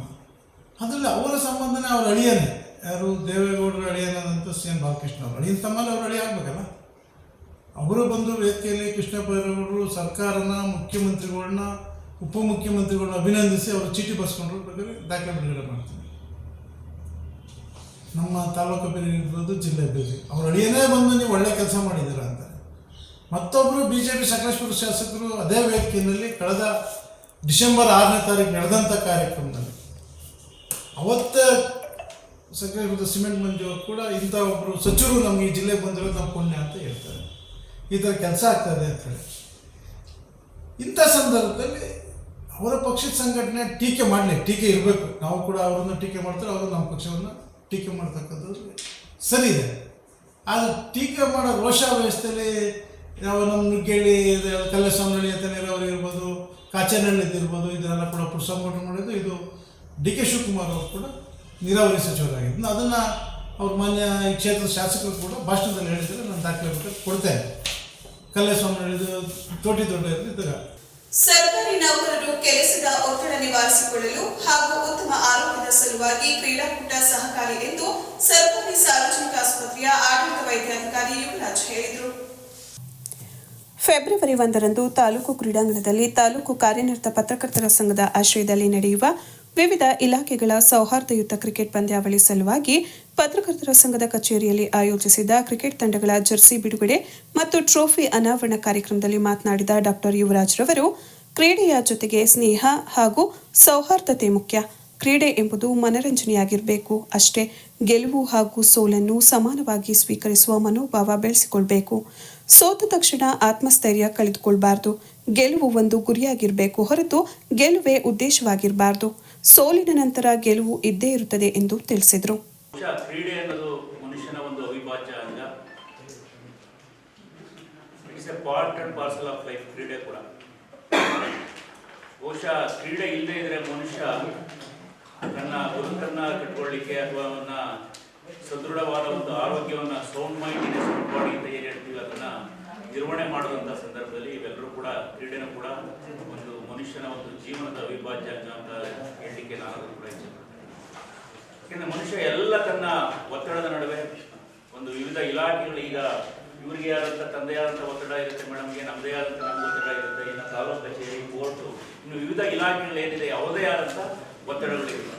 ಅದರಲ್ಲಿ ಅವರ ಸಂಬಂಧನೇ ಅವ್ರ ಅಳಿಯನೇ, ಯಾರು ದೇವೇಗೌಡರ ಅಳಿಯನಾದಂಥ CM ಬಾಲಕೃಷ್ಣ ಅವರು ಅಳಿಯನ ತಮ್ಮಲ್ಲಿ ಅವ್ರ ಅಳಿಯ ಆಗಬೇಕಲ್ಲ. ಅವರು ಬಂದು ವೇದಿಕೆಯಲ್ಲಿ ಕೃಷ್ಣ ಬೈರೇಗೌಡರು ಸರ್ಕಾರನ, ಮುಖ್ಯಮಂತ್ರಿಗಳನ್ನ, ಉಪಮುಖ್ಯಮಂತ್ರಿಗಳನ್ನ ಅಭಿನಂದಿಸಿ ಅವರು ಚೀಟಿ ಬರ್ಸ್ಕೊಂಡ್ರು. ಬೇಕಾದ್ರೆ ದಾಖಲೆ ಬಿಡುಗಡೆ ಮಾಡ್ತೀನಿ. ನಮ್ಮ ತಾಲೂಕು ಅಭಿವೃದ್ಧಿ ಇರ್ಬೋದು, ಜಿಲ್ಲೆ ಅಭಿವೃದ್ಧಿ ಅವ್ರ ಅಳಿಯನೇ ಬಂದು ನೀವು ಒಳ್ಳೆ ಕೆಲಸ ಮಾಡಿದ್ದೀರ ಅಂತಾರೆ. ಮತ್ತೊಬ್ಬರು BJP ಸಕಲೇಶ್ಪುರ ಶಾಸಕರು ಅದೇ ವೇದಿಕೆಯಲ್ಲಿ ಕಳೆದ ಡಿಸೆಂಬರ್ 6ನೇ ತಾರೀಕು ನಡೆದಂಥ ಕಾರ್ಯಕ್ರಮದಲ್ಲಿ ಅವತ್ತೇ ಸಕಲೇಶ್ಪುರದ ಸಿಮೆಂಟ್ ಮಂಜು ಕೂಡ ಇಂಥ ಒಬ್ಬರು ಸಚಿವರು ನಮಗೆ ಈ ಜಿಲ್ಲೆಗೆ ಬಂದಿರೋದು ನಮ್ಮ ಪುಣ್ಯ ಅಂತ ಹೇಳ್ತಾರೆ. ಈ ಥರ ಕೆಲಸ ಆಗ್ತದೆ ಅಂತೇಳಿ ಇಂಥ ಸಂದರ್ಭದಲ್ಲಿ ಅವರ ಪಕ್ಷದ ಸಂಘಟನೆ ಟೀಕೆ ಮಾಡಲಿ, ಟೀಕೆ ಇರಬೇಕು. ನಾವು ಕೂಡ ಅವರನ್ನು ಟೀಕೆ ಮಾಡ್ತಾರೆ, ಅವರು ನಮ್ಮ ಪಕ್ಷವನ್ನು ಟೀಕೆ ಮಾಡ್ತಕ್ಕಂಥದ್ದು ಸರಿ ಇದೆ. ಆದರೆ ಟೀಕೆ ಮಾಡೋ ರೋಷಾವೇಶದಲ್ಲಿ ಯಾವ ನಮ್ಮ ನುಗ್ಗೇಳಿ ಕಲ್ಲೇಸ್ವಾಮಿ ಅಂತ ನೀರಾವರಿ ಇರ್ಬೋದು, ಕಾಚನಹಳ್ಳಿದಿರ್ಬೋದು, ಇದನ್ನೆಲ್ಲ ಕೂಡ ಪುರುಷಂಗೌಡರು ಮಾಡಿದ್ದು. ಇದು DK ಶಿವಕುಮಾರ್ ಅವರು ಕೂಡ ನೀರಾವರಿ ಸಚಿವರಾಗಿದ್ದು. ಅದನ್ನು ಅವ್ರ ಮಾನ್ಯ ಈ ಕ್ಷೇತ್ರದ ಶಾಸಕರು ಕೂಡ ಭಾಷಣದಲ್ಲಿ ಹೇಳಿದರೆ ನಾನು ದಾಖಲೆ ಕೊಡ್ತೇನೆ. ಕಲ್ಲೇಸ್ವಾಮಿ ಹೇಳಿದ್ದು ತೋಟಿ ದೊಡ್ಡ ಇದ್ದಾಗ ಸರ್ಕಾರಿ ನೌಕರರು ಕೆಲಸದ ಒತ್ತಡ ನಿವಾರಿಸಿಕೊಳ್ಳಲು ಹಾಗೂ ಉತ್ತಮ ಆರೋಗ್ಯದ ಸಲುವಾಗಿ ಕ್ರೀಡಾಕೂಟ ಸಹಕಾರಿ ಎಂದು ಸರ್ಕಾರಿ ಸಾರ್ವಜನಿಕ ಆಸ್ಪತ್ರೆಯ ಆಡಳಿತ ವೈದ್ಯಾಧಿಕಾರಿ ಯುವರಾಜ್ ಹೇಳಿದರು. ಫೆಬ್ರವರಿ 1ರಂದು ತಾಲೂಕು ಕ್ರೀಡಾಂಗಣದಲ್ಲಿ ತಾಲೂಕು ಕಾರ್ಯನಿರತ ಪತ್ರಕರ್ತರ ಸಂಘದ ಆಶ್ರಯದಲ್ಲಿ ನಡೆಯುವ ವಿವಿಧ ಇಲಾಖೆಗಳ ಸೌಹಾರ್ದಯುತ ಕ್ರಿಕೆಟ್ ಪಂದ್ಯಾವಳಿ ಸಲುವಾಗಿ ಪತ್ರಕರ್ತರ ಸಂಘದ ಕಚೇರಿಯಲ್ಲಿ ಆಯೋಜಿಸಿದ್ದ ಕ್ರಿಕೆಟ್ ತಂಡಗಳ ಜರ್ಸಿ ಬಿಡುಗಡೆ ಮತ್ತು ಟ್ರೋಫಿ ಅನಾವರಣ ಕಾರ್ಯಕ್ರಮದಲ್ಲಿ ಮಾತನಾಡಿದ ಡಾ ಯುವರಾಜ್ ರವರು, ಕ್ರೀಡೆಯ ಜೊತೆಗೆ ಸ್ನೇಹ ಹಾಗೂ ಸೌಹಾರ್ದತೆ ಮುಖ್ಯ. ಕ್ರೀಡೆ ಎಂಬುದು ಮನರಂಜನೆಯಾಗಿರಬೇಕು ಅಷ್ಟೇ. ಗೆಲುವು ಹಾಗೂ ಸೋಲನ್ನು ಸಮಾನವಾಗಿ ಸ್ವೀಕರಿಸುವ ಮನೋಭಾವ ಬೆಳೆಸಿಕೊಳ್ಬೇಕು. ಸೋತ ತಕ್ಷಣ ಆತ್ಮಸ್ಥೈರ್ಯ ಕಳೆದುಕೊಳ್ಬಾರ್ದು. ಗೆಲುವು ಒಂದು ಗುರಿಯಾಗಿರಬೇಕು ಹೊರತು ಗೆಲುವೇ ಉದ್ದೇಶವಾಗಿರಬಾರ್ದು. ಸೋಲಿನ ನಂತರ ಗೆಲುವು ಇದ್ದೇ ಇರುತ್ತದೆ ಎಂದು ತಿಳಿಸಿದರು. ಕ್ರೀಡೆ ಅನ್ನೋದು ಮನುಷ್ಯನ ಒಂದು ಅವಿಭಾಜ್ಯ ಅಂಗ. It's A part and parcel of life. ಕ್ರೀಡೆ ಕೂಡ ಬಹುಶಃ ಕ್ರೀಡೆ ಇಲ್ಲದೆ ಇದ್ರೆ ಮನುಷ್ಯ ತನ್ನ ಬದುಕನ್ನ ಕಟ್ಕೊಳ್ಳಿಕ್ಕೆ ಅಥವಾ ಅವನ್ನ ಸದೃಢವಾದ ಒಂದು ಆರೋಗ್ಯವನ್ನ, ಸೌಂಡ್ ಮೈಂಡಿನೆಸ್ ಬಾಡಿ ಅಂತ ಏನು ಹೇಳ್ತೀವಿ, ಅದನ್ನ ನಿರ್ವಹಣೆ ಮಾಡುವಂಥ ಸಂದರ್ಭದಲ್ಲಿ ಇವೆಲ್ಲರೂ ಕೂಡ ಕ್ರೀಡೆನೂ ಕೂಡ ಒಂದು ಮನುಷ್ಯನ ಒಂದು ಜೀವನದ ಅವಿಭಾಜ್ಯ ಅಂಗ ಅಂತ ಹೇಳಲಿಕ್ಕೆ ನಾನು ಕೂಡ ಇಚ್ಛೆ. ಯಾಕೆಂದ್ರೆ ಮನುಷ್ಯ ಎಲ್ಲ ತನ್ನ ಒತ್ತಡದ ನಡುವೆ ಒಂದು ವಿವಿಧ ಇಲಾಖೆಗಳು, ಈಗ ಇವರಿಗೆ ಆದಂಥ ತಂದೆಯಾದಂಥ ಒತ್ತಡ ಇರುತ್ತೆ, ಮೇಡಮ್ಗೆ ನಮ್ಮದೇ ಆದಂಥ ನಮ್ಗೆ ಒತ್ತಡ ಇರುತ್ತೆ, ಇನ್ನು ತಾಲೂಕು ಕಚೇರಿ, ಕೋರ್ಟು, ಇನ್ನು ವಿವಿಧ ಇಲಾಖೆಗಳು ಏನಿದೆ ಯಾವುದೇ ಆದಂಥ ಒತ್ತಡಗಳಿರುತ್ತೆ.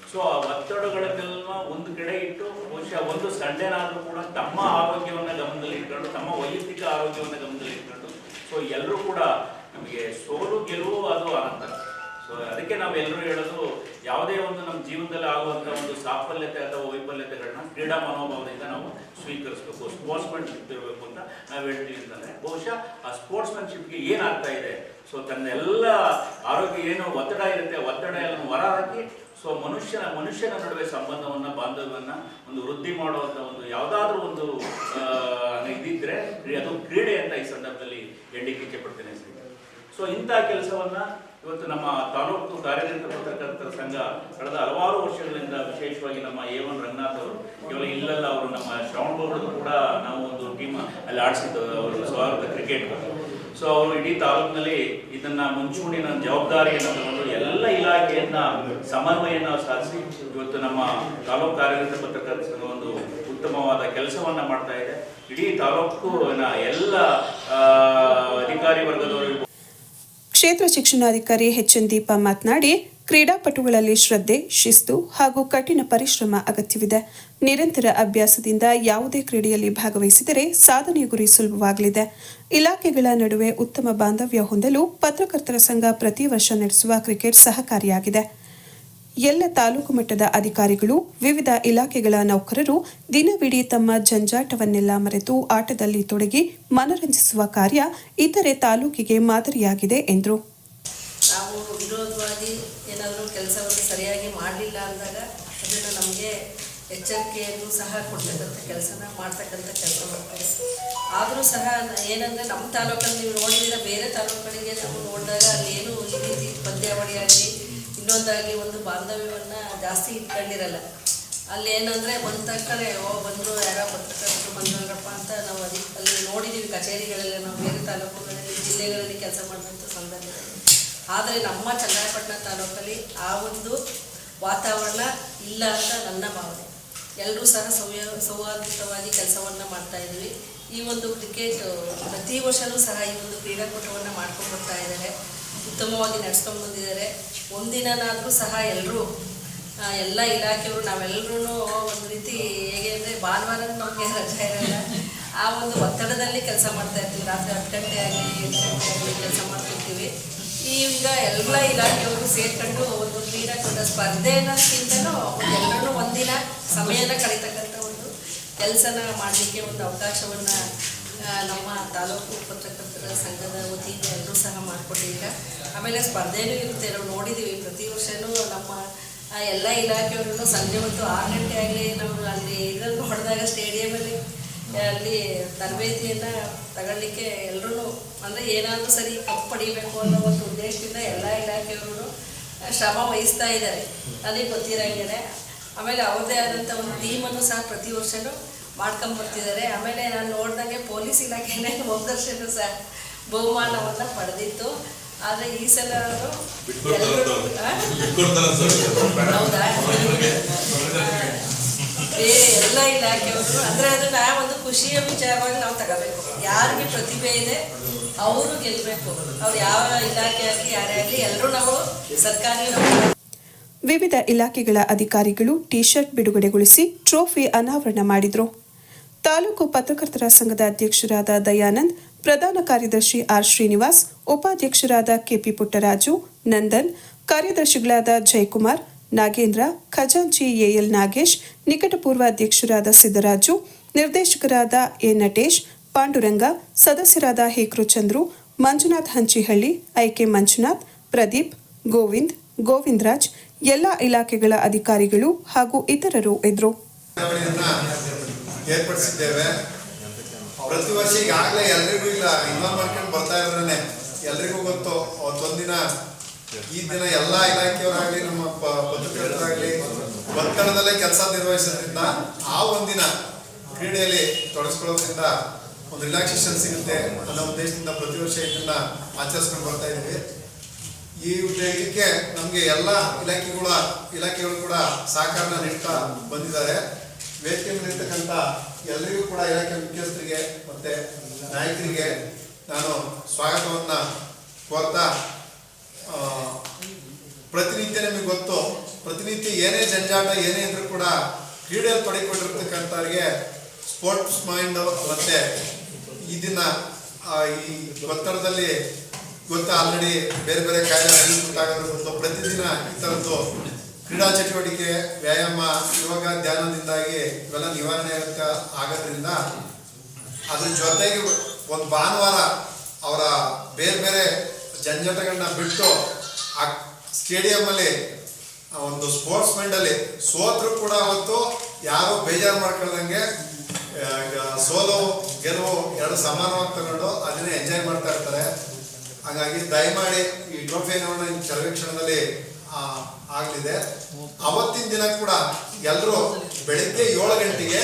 ಸೊ ಆ ಒತ್ತಡಗಳನ್ನೆಲ್ಲ ಒಂದು ಕಡೆ ಇಟ್ಟು ಬಹುಶಃ ಒಂದು ಸಂಡೇನಾದರೂ ಕೂಡ ತಮ್ಮ ಆರೋಗ್ಯವನ್ನು ಗಮನದಲ್ಲಿ ಇಟ್ಕೊಂಡು, ತಮ್ಮ ವೈಯಕ್ತಿಕ ಆರೋಗ್ಯವನ್ನು ಗಮನದಲ್ಲಿ ಇಟ್ಕೊಂಡು, ಸೊ ಎಲ್ಲರೂ ಕೂಡ ನಮಗೆ ಸೋಲು ಗೆಲುವು ಅದು ಅನಂತರ. ಸೊ ಅದಕ್ಕೆ ನಾವೆಲ್ಲರೂ ಹೇಳೋದು, ಯಾವುದೇ ಒಂದು ನಮ್ಮ ಜೀವನದಲ್ಲಿ ಆಗುವಂಥ ಒಂದು ಸಾಫಲ್ಯತೆ ಅಥವಾ ವೈಫಲ್ಯತೆಗಳನ್ನ ಕ್ರೀಡಾ ಮನೋಭಾವದಿಂದ ನಾವು ಸ್ವೀಕರಿಸಬೇಕು, ಸ್ಪೋರ್ಟ್ಸ್ಮನ್ಶಿಪ್ ಇರಬೇಕು ಅಂತ ನಾವು ಹೇಳ್ತೀವಿ. ಅಂತಂದರೆ ಬಹುಶಃ ಆ ಸ್ಪೋರ್ಟ್ಸ್ಮನ್ಶಿಪ್ಗೆ ಏನಾಗ್ತಾ ಇದೆ, ಸೊ ತನ್ನೆಲ್ಲ ಆರೋಗ್ಯ ಏನು ಒತ್ತಡ ಇರುತ್ತೆ, ಒತ್ತಡ ಎಲ್ಲ ಹೊರ ಹಾಕಿ ಸೊ ಮನುಷ್ಯನ ನಡುವೆ ಸಂಬಂಧವನ್ನು, ಬಾಂಧವ್ಯವನ್ನು ಒಂದು ವೃದ್ಧಿ ಮಾಡುವಂಥ ಒಂದು ಯಾವುದಾದ್ರೂ ಒಂದು ಇದಿದ್ದರೆ ಅದು ಕ್ರೀಡೆ ಅಂತ ಈ ಸಂದರ್ಭದಲ್ಲಿ ಹೇಳಲಿಕ್ಕೆ ಇಚ್ಛೆ ಪಡ್ತೇನೆ ಸರ್. ಸೊ ಇಂಥ ಕೆಲಸವನ್ನು ಇವತ್ತು ನಮ್ಮ ತಾಲೂಕು ಕಾರ್ಯನಿರತ ಪತ್ರಕರ್ತರ ಸಂಘ ಕಳೆದ ಹಲವಾರು ವರ್ಷಗಳಿಂದ, ವಿಶೇಷವಾಗಿ ನಮ್ಮ A1 ರಂಗನಾಥ್ ಅವರು, ಕೇವಲ ಇಲ್ಲೆಲ್ಲ ಅವರು ನಮ್ಮ ಶ್ರವಣ್ ಕೂಡ ನಾವು ಒಂದು ಟೀಮ್ ಅಲ್ಲಿ ಆಡಿಸಿದ್ದು, ಅವರು ಸ್ವಾಗತ ಕ್ರಿಕೆಟ್. ಸೊ ಅವರು ಇಡೀ ತಾಲೂಕಿನಲ್ಲಿ ಇದನ್ನ ಮುಂಚೂಣಿನ ಜವಾಬ್ದಾರಿಯನ್ನು ತಗೊಂಡು ಎಲ್ಲ ಇಲಾಖೆಯನ್ನ ಸಮನ್ವಯನ ಸಾಧಿಸಿ ಇವತ್ತು ನಮ್ಮ ತಾಲೂಕು ಕಾರ್ಯನಿರತ ಪತ್ರಕರ್ತರ ಸಂಘ ಒಂದು ಉತ್ತಮವಾದ ಕೆಲಸವನ್ನ ಮಾಡ್ತಾ ಇದೆ. ಇಡೀ ತಾಲೂಕಿನ ಎಲ್ಲ ಅಧಿಕಾರಿ ವರ್ಗದವರು. ಕ್ಷೇತ್ರ ಶಿಕ್ಷಣಾಧಿಕಾರಿ HN ದೀಪಾ ಮಾತನಾಡಿ, ಕ್ರೀಡಾಪಟುಗಳಲ್ಲಿ ಶ್ರದ್ಧೆ, ಶಿಸ್ತು ಹಾಗೂ ಕಠಿಣ ಪರಿಶ್ರಮ ಅಗತ್ಯವಿದೆ. ನಿರಂತರ ಅಭ್ಯಾಸದಿಂದ ಯಾವುದೇ ಕ್ರೀಡೆಯಲ್ಲಿ ಭಾಗವಹಿಸಿದರೆ ಸಾಧನೆಯ ಗುರಿ ಸುಲಭವಾಗಲಿದೆ. ಇಲಾಖೆಗಳ ನಡುವೆ ಉತ್ತಮ ಬಾಂಧವ್ಯ ಹೊಂದಲು ಪತ್ರಕರ್ತರ ಸಂಘ ಪ್ರತಿ ವರ್ಷ ನಡೆಸುವ ಕ್ರಿಕೆಟ್ ಸಹಕಾರಿಯಾಗಿದೆ. ಎಲ್ಲ ತಾಲೂಕು ಮಟ್ಟದ ಅಧಿಕಾರಿಗಳು, ವಿವಿಧ ಇಲಾಖೆಗಳ ನೌಕರರು ದಿನವಿಡೀ ತಮ್ಮ ಜಂಜಾಟವನ್ನೆಲ್ಲ ಮರೆತು ಆಟದಲ್ಲಿ ತೊಡಗಿ ಮನರಂಜಿಸುವ ಕಾರ್ಯ ಇತರೆ ತಾಲೂಕಿಗೆ ಮಾದರಿಯಾಗಿದೆ ಎಂದರು. ನಾವು ವಿರೋಧವಾಗಿ ಏನಾದರೂ ಕೆಲಸವನ್ನು ಸರಿಯಾಗಿ ಮಾಡಲಿಲ್ಲ ಅಂದಾಗ ಅದನ್ನು ನಮಗೆ ಎಚ್ಚರಿಕೆಯನ್ನು ಸಹ ಕೊಡ್ತಕ್ಕಂಥ ಮಾಡ್ತಕ್ಕಂಥ ಕೆಲಸ ಮಾಡ್ತಾರೆ. ಆದರೂ ಸಹ ಏನಂದರೆ ನಮ್ಮ ತಾಲೂಕಲ್ಲಿ ನೀವು ನೋಡಿದ್ರೆ ಬೇರೆ ತಾಲೂಕುಗಳಿಗೆ ನಾವು ನೋಡಿದಾಗ ಅಲ್ಲಿ ಏನು ಈ ರೀತಿ ಪಂದ್ಯಾವಳಿಯಾಗಲಿ ಇನ್ನೊಂದಾಗಿ ಒಂದು ಬಾಂಧವ್ಯವನ್ನು ಜಾಸ್ತಿ ಇಟ್ಕೊಂಡಿರಲ್ಲ. ಅಲ್ಲಿ ಏನಂದರೆ ಬಂದ ತಕ್ಷಣ ಬಂದರು, ಯಾರೋ ಪತ್ರಕರ್ತರು ಬಂದ್ರಪ್ಪ ಅಂತ ನಾವು ಅಲ್ಲಿ ನೋಡಿದ್ದೀವಿ. ಕಚೇರಿಗಳಲ್ಲಿ ನಾವು ಬೇರೆ ತಾಲೂಕುಗಳಲ್ಲಿ, ಜಿಲ್ಲೆಗಳಲ್ಲಿ ಕೆಲಸ ಮಾಡಿದಂಥ ಸಂದರ್ಭದಲ್ಲಿ. ಆದರೆ ನಮ್ಮ ಚನ್ನರಾಯಪಟ್ಟಣ ತಾಲೂಕಲ್ಲಿ ಆ ಒಂದು ವಾತಾವರಣ ಇಲ್ಲ ಅಂತ ನನ್ನ ಭಾವನೆ. ಎಲ್ಲರೂ ಸಹ ಸೌಹಾರ್ದಯುತವಾಗಿ ಕೆಲಸವನ್ನು ಮಾಡ್ತಾಯಿದ್ವಿ. ಈ ಒಂದು ಕ್ರಿಕೆಟ್ ಪ್ರತಿ ವರ್ಷವೂ ಸಹ ಈ ಒಂದು ಕ್ರೀಡಾಕೂಟವನ್ನು ಮಾಡ್ಕೊಂಡು ಬರ್ತಾ ಇದ್ದಾರೆ, ಉತ್ತಮವಾಗಿ ನಡೆಸ್ಕೊಂಡು ಬಂದಿದ್ದಾರೆ. ಒಂದಿನಾದರೂ ಸಹ ಎಲ್ಲರೂ ಎಲ್ಲ ಇಲಾಖೆಯವರು ನಾವೆಲ್ಲರೂ ಒಂದು ರೀತಿ ಹೇಗೆ ಅಂದರೆ ಭಾನುವಾರ ನಮಗೆ ರಜೆ ಇರಲ್ಲ, ಆ ಒಂದು ಒತ್ತಡದಲ್ಲಿ ಕೆಲಸ ಮಾಡ್ತಾ ಇರ್ತೀವಿ. ರಾತ್ರಿ 10 ಗಂಟೆ ಆಗಲಿ 8 ಗಂಟೆ ಆಗಲಿ ಕೆಲಸ ಮಾಡ್ತಿರ್ತೀವಿ. ಈಗ ಎಲ್ಲ ಇಲಾಖೆಯವರು ಸೇರ್ಕೊಂಡು ಒಂದು ಕ್ರೀಡಾಕೂಟ ಸ್ಪರ್ಧೆ ಅನ್ನೋದಕ್ಕಿಂತಲೂ ಎಲ್ಲರೂ ಒಂದಿನ ಸಮಯನ ಕಳೀತಕ್ಕಂಥ ಒಂದು ಕೆಲಸನ ಮಾಡಲಿಕ್ಕೆ ಒಂದು ಅವಕಾಶವನ್ನು ನಮ್ಮ ತಾಲೂಕು ಪತ್ರಕರ್ತರ ಸಂಘದ ವತಿಯಿಂದ ಎಲ್ಲರೂ ಸಹ ಮಾಡಿಕೊಟ್ಟಿದ್ದೀರ. ಆಮೇಲೆ ಸ್ಪರ್ಧೆನೂ ಇರುತ್ತೆ, ನಾವು ನೋಡಿದ್ದೀವಿ. ಪ್ರತಿ ವರ್ಷವೂ ನಮ್ಮ ಎಲ್ಲ ಇಲಾಖೆಯವರು ಸಂಜೆ ಹೊತ್ತು 6 ಗಂಟೆ ಆಗಲಿ ನಾವು ಅಲ್ಲಿ ಇದನ್ನು ಹೊಡೆದಾಗ ಸ್ಟೇಡಿಯಮಲ್ಲಿ ಅಲ್ಲಿ ತರಬೇತಿಯನ್ನು ತಗೊಳ್ಳಿಕ್ಕೆ ಎಲ್ಲರೂ ಅಂದರೆ ಏನಾದರೂ ಸರಿ ಕಪ್ ಪಡಿಬೇಕು ಅನ್ನೋ ಒಂದು ಉದ್ದೇಶದಿಂದ ಎಲ್ಲ ಇಲಾಖೆಯವರು ಶ್ರಮ ವಹಿಸ್ತಾ ಇದ್ದಾರೆ, ನನಗೆ ಗೊತ್ತಿರೋಂಗೆ. ಆಮೇಲೆ ಅವ್ರದ್ದೇ ಆದಂಥ ಒಂದು ಟೀಮನ್ನು ಸಹ ಪ್ರತಿ ವರ್ಷವೂ ಮಾಡ್ಕೊಂಬರ್ತಿದ್ದಾರೆ. ಆಮೇಲೆ ನಾನು ನೋಡಿದಂಗೆ ಪೊಲೀಸ್ ಇಲಾಖೆನೇ ಒಂದು ವರ್ಷವೂ ಸಹ ಬಹುಮಾನವನ್ನು ಪಡೆದಿತ್ತು. ಆದರೆ ಈ ಸಲ ಹೌದಾ ಎಲ್ಲ ಇಲಾಖೆಯವರು ಅಂದರೆ ಅದನ್ನ ಒಂದು ಖುಷಿಯ ವಿಚಾರವಾಗಿ ನಾವು ತಗೋಬೇಕು. ಯಾರಿಗೆ ಪ್ರತಿಭೆ ಇದೆ ಅವರು ಗೆಲ್ಲಬೇಕು. ಅವ್ರು ಯಾವ ಇಲಾಖೆ ಆಗಲಿ ಯಾರೇ ಆಗಲಿ ಎಲ್ಲರೂ ನಾವು ಸರ್ಕಾರಿ. ವಿವಿಧ ಇಲಾಖೆಗಳ ಅಧಿಕಾರಿಗಳು ಟಿ-ಶರ್ಟ್ ಬಿಡುಗಡೆಗೊಳಿಸಿ ಟ್ರೋಫಿ ಅನಾವರಣ ಮಾಡಿದರು. ತಾಲೂಕು ಪತ್ರಕರ್ತರ ಸಂಘದ ಅಧ್ಯಕ್ಷರಾದ ದಯಾನಂದ್, ಪ್ರಧಾನ ಕಾರ್ಯದರ್ಶಿ ಆರ್ ಶ್ರೀನಿವಾಸ್, ಉಪಾಧ್ಯಕ್ಷರಾದ ಕೆಪಿ ಪುಟ್ಟರಾಜು, ನಂದನ್, ಕಾರ್ಯದರ್ಶಿಗಳಾದ ಜಯಕುಮಾರ್, ನಾಗೇಂದ್ರ, ಖಜಾಂಚಿ ಎಎಲ್ ನಾಗೇಶ್, ನಿಕಟಪೂರ್ವ ಅಧ್ಯಕ್ಷರಾದ ಸಿದ್ದರಾಜು, ನಿರ್ದೇಶಕರಾದ ಎ ನಟೇಶ್, ಪಾಂಡುರಂಗ, ಸದಸ್ಯರಾದ ಹೇಕ್ರು ಚಂದ್ರು, ಮಂಜುನಾಥ್ ಹಂಚಿಹಳ್ಳಿ, ಐಕೆ ಮಂಜುನಾಥ್, ಪ್ರದೀಪ್, ಗೋವಿಂದರಾಜ್, ಎಲ್ಲ ಇಲಾಖೆಗಳ ಅಧಿಕಾರಿಗಳು ಹಾಗೂ ಇತರರು ಇದ್ದರು. ಏರ್ಪಡಿಸಿದ್ದೇವೆ. ಪ್ರತಿ ವರ್ಷ ಈಗಾಗಲೇ ಎಲ್ರಿಗೂ ಇಲ್ಲ ಇನ್ವಾಲ್ವ್ ಮಾಡ್ಕೊಂಡು ಬರ್ತಾ ಇದ್ರೇ ಎಲ್ರಿಗೂ ಗೊತ್ತು. ಅವತ್ತೊಂದಿನ ಈ ದಿನ ಎಲ್ಲ ಇಲಾಖೆಯವರಾಗಲಿ ನಮ್ಮ ಪತ್ರಕರ್ತರಾಗಲಿ ಒತ್ತಡದಲ್ಲೇ ಕೆಲಸ ನಿರ್ವಹಿಸೋದ್ರಿಂದ ಆ ಒಂದಿನ ಕ್ರೀಡೆಯಲ್ಲಿ ತೊಡಗಿಸ್ಕೊಳ್ಳೋದ್ರಿಂದ ಒಂದು ರಿಲ್ಯಾಕ್ಸೇಷನ್ ಸಿಗುತ್ತೆ ಅನ್ನೋ ಉದ್ದೇಶದಿಂದ ಪ್ರತಿ ವರ್ಷ ಇದನ್ನ ಆಚರಿಸ್ಕೊಂಡು ಬರ್ತಾ ಇದ್ದೀವಿ. ಈ ಇದಕ್ಕೆ ನಮಗೆ ಎಲ್ಲ ಇಲಾಖೆಗಳು ಕೂಡ ಸಹಕಾರನ ನೀಡ್ತಾ ಬಂದಿದ್ದಾರೆ. ವೇದಿಕೆ ಮೇಲಿರ್ತಕ್ಕಂಥ ಎಲ್ಲರಿಗೂ ಕೂಡ ಇಲಾಖೆ ಮುಖ್ಯಸ್ಥರಿಗೆ ಮತ್ತು ನಾಯಕರಿಗೆ ನಾನು ಸ್ವಾಗತವನ್ನು ಕೋರ್ತಾ, ಪ್ರತಿನಿತ್ಯ ನಿಮಗೆ ಗೊತ್ತು, ಪ್ರತಿನಿತ್ಯ ಏನೇ ಜಂಜಾಟ ಏನೇ ಇದ್ರೂ ಕೂಡ ಕ್ರೀಡೆಯಲ್ಲಿ ತೊಡಗಿಕೊಂಡಿರ್ತಕ್ಕಂಥವ್ರಿಗೆ ಸ್ಪೋರ್ಟ್ಸ್ ಮೈಂಡ್ ಮತ್ತು ಇದನ್ನ ಈ ಒತ್ತಡದಲ್ಲಿ ಇವತ್ತು ಆಲ್ರೆಡಿ ಬೇರೆ ಬೇರೆ ಕಾಯಿಲೆ ಗೊತ್ತಾಗೋದ್ರ ಗೊತ್ತು. ಪ್ರತಿದಿನ ಈ ಥರದ್ದು ಕ್ರೀಡಾ ಚಟುವಟಿಕೆ, ವ್ಯಾಯಾಮ, ಯೋಗ, ಧ್ಯಾನದಿಂದಾಗಿ ಇವೆಲ್ಲ ನಿವಾರಣೆ ಆಗೋದ್ರಿಂದ ಅದ್ರ ಜೊತೆಗೆ ಒಂದು ಭಾನುವಾರ ಅವರ ಬೇರೆ ಬೇರೆ ಜಂಜಟಗಳನ್ನ ಬಿಟ್ಟು ಆ ಸ್ಟೇಡಿಯಮ್ಮಲ್ಲಿ ಒಂದು ಸ್ಪೋರ್ಟ್ಸ್ ಮೈಂಡಲ್ಲಿ ಸೋತ್ರು ಕೂಡ ಅವತ್ತು ಯಾರು ಬೇಜಾರು ಮಾಡ್ಕೊಳ್ದಂಗೆ ಸೋಲು ಗೆಲುವು ಎರಡು ಸಮಾನವಾಗಿ ತಗೊಂಡು ಅದನ್ನೇ ಎಂಜಾಯ್ ಮಾಡ್ತಾ ಇರ್ತಾರೆ. ಹಾಗಾಗಿ ದಯಮಾಡಿ ಈ ಟ್ರೋಫಿ ಅನಾವರಣ ಕೆಲವೇ ಕ್ಷಣದಲ್ಲಿ ಆಗಲಿದೆ. ಅವತ್ತಿನ ದಿನ ಕೂಡ ಎಲ್ಲರೂ ಬೆಳಿಗ್ಗೆ 7 ಗಂಟೆಗೆ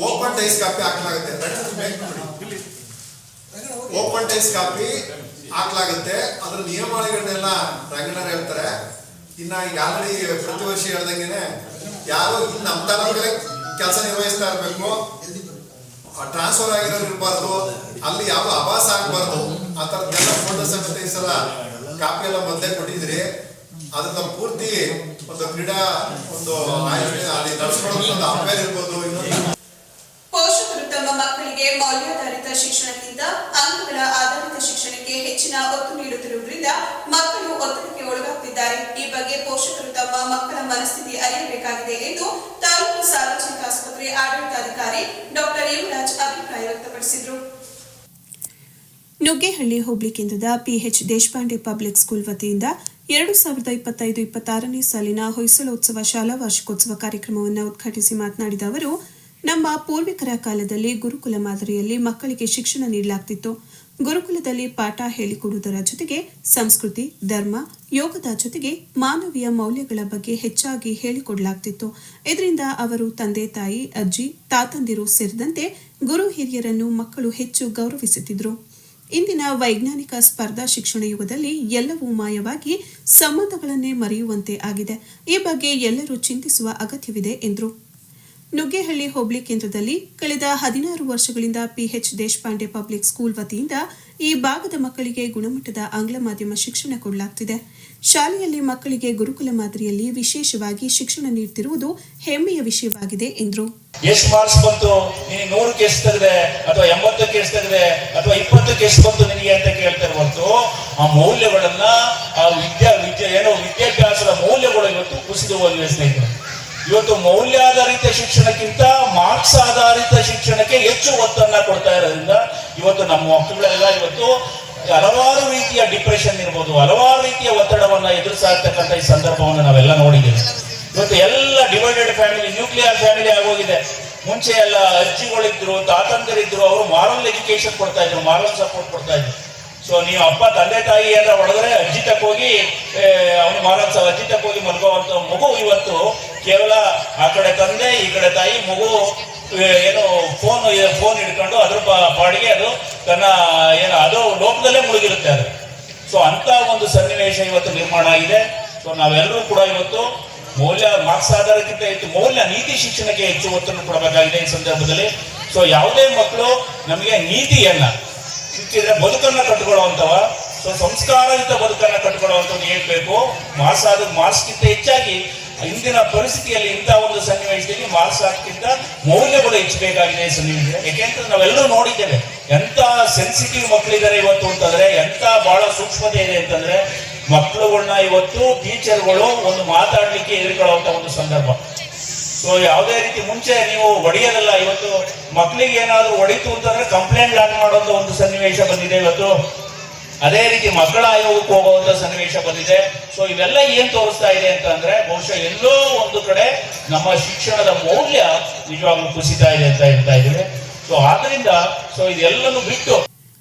ಓಪನ್ ಟೈಸ್ ಕಾಪಿ ಹಾಕಲಾಗುತ್ತೆ. ಓಪನ್ ಟೈಸ್ ಕಾಪಿ ಹಾಕಲಾಗುತ್ತೆ. ಅದ್ರ ನಿಯಮಾವಳಿಗಳನ್ನೆಲ್ಲ ರಂಗಣ್ಣರು ಹೇಳ್ತಾರೆ. ಇನ್ನು ಈಗ ಆಲ್ರೆಡಿ ಪ್ರತಿ ವರ್ಷ ಹೇಳ್ದಂಗೆನೆ ಯಾರು ಇನ್ನು ನಮ್ಮ ತಾಲೂಕಲ್ಲಿ ಕೆಲಸ ನಿರ್ವಹಿಸ್ತಾ ಇರಬೇಕು, ಟ್ರಾನ್ಸ್ಫರ್ ಆಗಿರೋರು ಇರಬಾರ್ದು, ಅಲ್ಲಿ ಯಾವ ಆಭಾಸ ಆಗಬಾರ್ದು. ಆ ಥರದ್ದೆಲ್ಲ ಫೋಟೋ ಸಮೇತ ಈ ಸಲ ಕಾಪಿ ಎಲ್ಲ ಮೊದಲೇ ಕೊಟ್ಟಿದ್ರಿ. ಅದನ್ನ ಪೂರ್ತಿ ಒಂದು ಕ್ರೀಡಾ ಒಂದು ಆಯೋಜನೆ ಅಲ್ಲಿ ನಡೆಸ್ಕೊಳ್ಳೋದು ಒಂದು ಅಂಪೈರ್ ಇರ್ಬೋದು. ಪೋಷಕರು ತಮ್ಮ ಮಕ್ಕಳಿಗೆ ಮೌಲ್ಯಾಧಾರಿತ ಶಿಕ್ಷಣಕ್ಕಿಂತ ಅಂಕಗಳ ಆಧಾರಿತ ಶಿಕ್ಷಣಕ್ಕೆ ಹೆಚ್ಚಿನ ಒತ್ತು ನೀಡುತ್ತಿರುವುದರಿಂದ ಮಕ್ಕಳು ಒತ್ತಡಕ್ಕೆ ಒಳಗಾಗುತ್ತಿದ್ದಾರೆ. ಈ ಬಗ್ಗೆ ಪೋಷಕರು ತಮ್ಮ ಮಕ್ಕಳ ಮನಸ್ಥಿತಿ ಅರಿಯಬೇಕಾಗಿದೆ ಎಂದು ತಾಲೂಕು ಸಾರ್ವಜನಿಕ ಆಸ್ಪತ್ರೆ ಆಡಳಿತಾಧಿಕಾರಿ ಡಾಕ್ಟರ್ ಯುವರಾಜ್ ಅಭಿಪ್ರಾಯ ವ್ಯಕ್ತಪಡಿಸಿದರು. ನುಗ್ಗೇಹಳ್ಳಿ ಹೋಬಳಿ ಕೇಂದ್ರದ PH ದೇಶಪಾಂಡೆ ಪಬ್ಲಿಕ್ ಸ್ಕೂಲ್ ವತಿಯಿಂದ 2025-26ನೇ ಸಾಲಿನ ಹೊಯ್ಸಳೋತ್ಸವ ಶಾಲಾ ವಾರ್ಷಿಕೋತ್ಸವ ಕಾರ್ಯಕ್ರಮವನ್ನು ಉದ್ಘಾಟಿಸಿ ಮಾತನಾಡಿದ ಅವರು, ನಮ್ಮ ಪೂರ್ವಿಕರ ಕಾಲದಲ್ಲಿ ಗುರುಕುಲ ಮಾದರಿಯಲ್ಲಿ ಮಕ್ಕಳಿಗೆ ಶಿಕ್ಷಣ ನೀಡಲಾಗುತ್ತಿತ್ತು. ಗುರುಕುಲದಲ್ಲಿ ಪಾಠ ಹೇಳಿಕೊಡುವುದರ ಜೊತೆಗೆ ಸಂಸ್ಕೃತಿ, ಧರ್ಮ, ಯೋಗದ ಜೊತೆಗೆ ಮಾನವೀಯ ಮೌಲ್ಯಗಳ ಬಗ್ಗೆ ಹೆಚ್ಚಾಗಿ ಹೇಳಿಕೊಡಲಾಗುತ್ತಿತ್ತು. ಇದರಿಂದ ಅವರು ತಂದೆ ತಾಯಿ, ಅಜ್ಜಿ, ತಾತಂದಿರು ಸೇರಿದಂತೆ ಗುರು ಹಿರಿಯರನ್ನು ಮಕ್ಕಳು ಹೆಚ್ಚು ಗೌರವಿಸುತ್ತಿದ್ದರು. ಇಂದಿನ ವೈಜ್ಞಾನಿಕ ಸ್ಪರ್ಧಾ ಶಿಕ್ಷಣ ಯುಗದಲ್ಲಿ ಎಲ್ಲವೂ ಮಾಯವಾಗಿ ಸಂಬಂಧಗಳನ್ನೇ ಮರೆಯುವಂತೆ ಆಗಿದೆ. ಈ ಬಗ್ಗೆ ಎಲ್ಲರೂ ಚಿಂತಿಸುವ ಅಗತ್ಯವಿದೆ ಎಂದರು. ನುಗ್ಗೇಹಳ್ಳಿ ಹೋಬಳಿ ಕೇಂದ್ರದಲ್ಲಿ ಕಳೆದ 16 ವರ್ಷಗಳಿಂದ PH ದೇಶಪಾಂಡೆ ಪಬ್ಲಿಕ್ ಸ್ಕೂಲ್ ವತಿಯಿಂದ ಈ ಭಾಗದ ಮಕ್ಕಳಿಗೆ ಗುಣಮಟ್ಟದ ಆಂಗ್ಲ ಮಾಧ್ಯಮ ಶಿಕ್ಷಣ ಕೊಡಲಾಗುತ್ತಿದೆ. ಶಾಲೆಯಲ್ಲಿ ಮಕ್ಕಳಿಗೆ ಗುರುಕುಲ ಮಾದರಿಯಲ್ಲಿ ವಿಶೇಷವಾಗಿ ಶಿಕ್ಷಣ ನೀಡುತ್ತಿರುವುದು ಹೆಮ್ಮೆಯ ವಿಷಯವಾಗಿದೆ ಎಂದರು. ಎಷ್ಟು ಮಾರ್ಕ್ಸ್ ಬಂತು, ನೀನು 100ಕ್ಕೆ ಎಷ್ಟು ತೆಗೆದೆ ಅಥವಾ 80ಕ್ಕೆ ಎಷ್ಟು ತೆಗೆದೆ ಅಥವಾ 20ಕ್ಕೆ ಎಷ್ಟು ಬಂತು ನಿನಗೆ ಅಂತ ಕೇಳ್ತಾರೆ ಹೊರತು ಆ ಮೌಲ್ಯಗಳನ್ನ ಆ ವಿದ್ಯಾಭ್ಯಾಸದ ಮೌಲ್ಯಗಳು ಇವತ್ತು ಕುಸಿದು ಹೋಗಿವೆ ಸ್ನೇಹಿತರೆ. ಇವತ್ತು ಮೌಲ್ಯಾಧಾರಿತ ಶಿಕ್ಷಣಕ್ಕಿಂತ ಮಾರ್ಕ್ಸ್ ಆಧಾರಿತ ಶಿಕ್ಷಣಕ್ಕೆ ಹೆಚ್ಚು ಒತ್ತನ್ನ ಕೊಡ್ತಾ ಇರೋದ್ರಿಂದ ಇವತ್ತು ನಮ್ಮ ಮಕ್ಕಳೆಲ್ಲ ಇವತ್ತು ಹಲವಾರು ರೀತಿಯ ಡಿಪ್ರೆಷನ್ ಇರ್ಬೋದು, ಹಲವಾರು ರೀತಿಯ ಒತ್ತಡವನ್ನ ಎದುರಿಸಾಗ್ತಕ್ಕಂಥ ಈ ಸಂದರ್ಭವನ್ನು ನಾವೆಲ್ಲ ನೋಡಿದ್ದೇವೆ. ಇವತ್ತು ಎಲ್ಲ ಡಿವೈಡೆಡ್ ಫ್ಯಾಮಿಲಿ, ನ್ಯೂಕ್ಲಿಯರ್ ಫ್ಯಾಮಿಲಿ ಆಗೋಗಿದೆ. ಮುಂಚೆ ಎಲ್ಲ ಅಜ್ಜಿಗಳಿದ್ರು, ತಾತಂದಿರಿದ್ರು, ಅವರು ಮಾರಲ್ ಎಜುಕೇಶನ್ ಕೊಡ್ತಾ ಇದ್ರು, ಮಾರಲ್ ಸಪೋರ್ಟ್ ಕೊಡ್ತಾ ಇದ್ರು. ಸೊ ನೀವು ಅಪ್ಪ ತಂದೆ ತಾಯಿ ಎಲ್ಲ ಹೊಡೆದ್ರೆ ಅಜ್ಜಿ ತಕ್ಕೋಗಿ ಅವನು ಅಜ್ಜಿ ತಕ್ಕೋಗಿ ಮಲ್ಕೋವಂತ ಮಗು ಇವತ್ತು ಕೇವಲ ಆ ಕಡೆ ತಂದೆ ಈ ಕಡೆ ತಾಯಿ, ಮಗು ಏನು ಫೋನ್ ಹಿಡ್ಕೊಂಡು ಅದ್ರ ಪಾಡಿಗೆ ಅದು ತನ್ನ ಅದು ಲೋಕದಲ್ಲೇ ಮುಳುಗಿರುತ್ತೆ ಅದು. ಸೊ ಅಂತ ಒಂದು ಸನ್ನಿವೇಶ ಇವತ್ತು ನಿರ್ಮಾಣ ಆಗಿದೆ. ಸೊ ನಾವೆಲ್ಲರೂ ಕೂಡ ಇವತ್ತು ಮಾರ್ಕ್ಸ್ ಆಧಾರಕ್ಕಿಂತ ಹೆಚ್ಚು ಮೌಲ್ಯ ನೀತಿ ಶಿಕ್ಷಣಕ್ಕೆ ಹೆಚ್ಚು ಒತ್ತನ್ನು ಕೊಡಬೇಕಾಗಿದೆ ಈ ಸಂದರ್ಭದಲ್ಲಿ. ಸೊ ಯಾವುದೇ ಮಕ್ಕಳು ನಮಗೆ ನೀತಿಯನ್ನ ಸಿಕ್ಕಿದ್ರೆ ಬದುಕನ್ನ ಕಟ್ಕೊಳ್ಳುವಂತವ, ಸೊ ಸಂಸ್ಕಾರಯುತ ಬದುಕನ್ನ ಕಟ್ಕೊಳ್ಳುವಂಥದ್ದು ಹೇಳ್ಬೇಕು. ಮಾರ್ಕ್ಸ್ಗಿಂತ ಹೆಚ್ಚಾಗಿ ಇಂದಿನ ಪರಿಸ್ಥಿತಿಯಲ್ಲಿ ಇಂಥ ಒಂದು ಸನ್ನಿವೇಶದಲ್ಲಿ ಮಾರ್ಕ್ಸ್ ಆಗ್ತಿಂತ ಮೌಲ್ಯಗಳು ಹೆಚ್ಚಬೇಕಾಗಿದೆ ಸನ್ನಿವೇಶ. ಯಾಕೆಂದ್ರೆ ನಾವೆಲ್ಲರೂ ನೋಡಿದ್ದೇವೆ ಎಂತ ಸೆನ್ಸಿಟಿವ್ ಮಕ್ಕಳಿದ್ದಾರೆ ಇವತ್ತು ಅಂತಂದ್ರೆ, ಎಂತ ಬಹಳ ಸೂಕ್ಷ್ಮತೆ ಇದೆ ಅಂತಂದ್ರೆ, ಮಕ್ಕಳುಗಳನ್ನ ಇವತ್ತು ಟೀಚರ್ಗಳು ಒಂದು ಮಾತಾಡ್ಲಿಕ್ಕೆ ಎದುರುಕೊಳ್ಳುವಂತ ಒಂದು ಸಂದರ್ಭ. ಸೊ ಯಾವುದೇ ರೀತಿ ಮುಂಚೆ ನೀವು ಹೊಡೆಯೋದಲ್ಲ, ಇವತ್ತು ಮಕ್ಕಳಿಗೆ ಏನಾದ್ರು ಹೊಡಿತು ಅಂತಂದ್ರೆ ಕಂಪ್ಲೇಂಟ್ ಲಾಕ್ ಮಾಡುವಂತ ಒಂದು ಸನ್ನಿವೇಶ ಬಂದಿದೆ ಇವತ್ತು. ಅದೇ ರೀತಿ ಮಕ್ಕಳ ಆಯೋಗಕ್ಕೆ ಹೋಗುವಂತ ಸನ್ನಿವೇಶ ಬಂದಿದೆ. ಸೊ ಇವೆಲ್ಲ ಏನ್ ತೋರಿಸ್ತಾ ಇದೆ ಅಂತಂದ್ರೆ, ಬಹುಶಃ ಎಲ್ಲೋ ಒಂದು ಕಡೆ ನಮ್ಮ ಶಿಕ್ಷಣದ ಮೌಲ್ಯ ನಿಜವಾಗ್ಲೂ ಕುಸಿತಾ ಇದೆ ಅಂತ ಹೇಳ್ತಾ ಇದ್ದೀವಿ. ಸೊ ಆದ್ರಿಂದ ಇದೆಲ್ಲನೂ ಬಿಟ್ಟು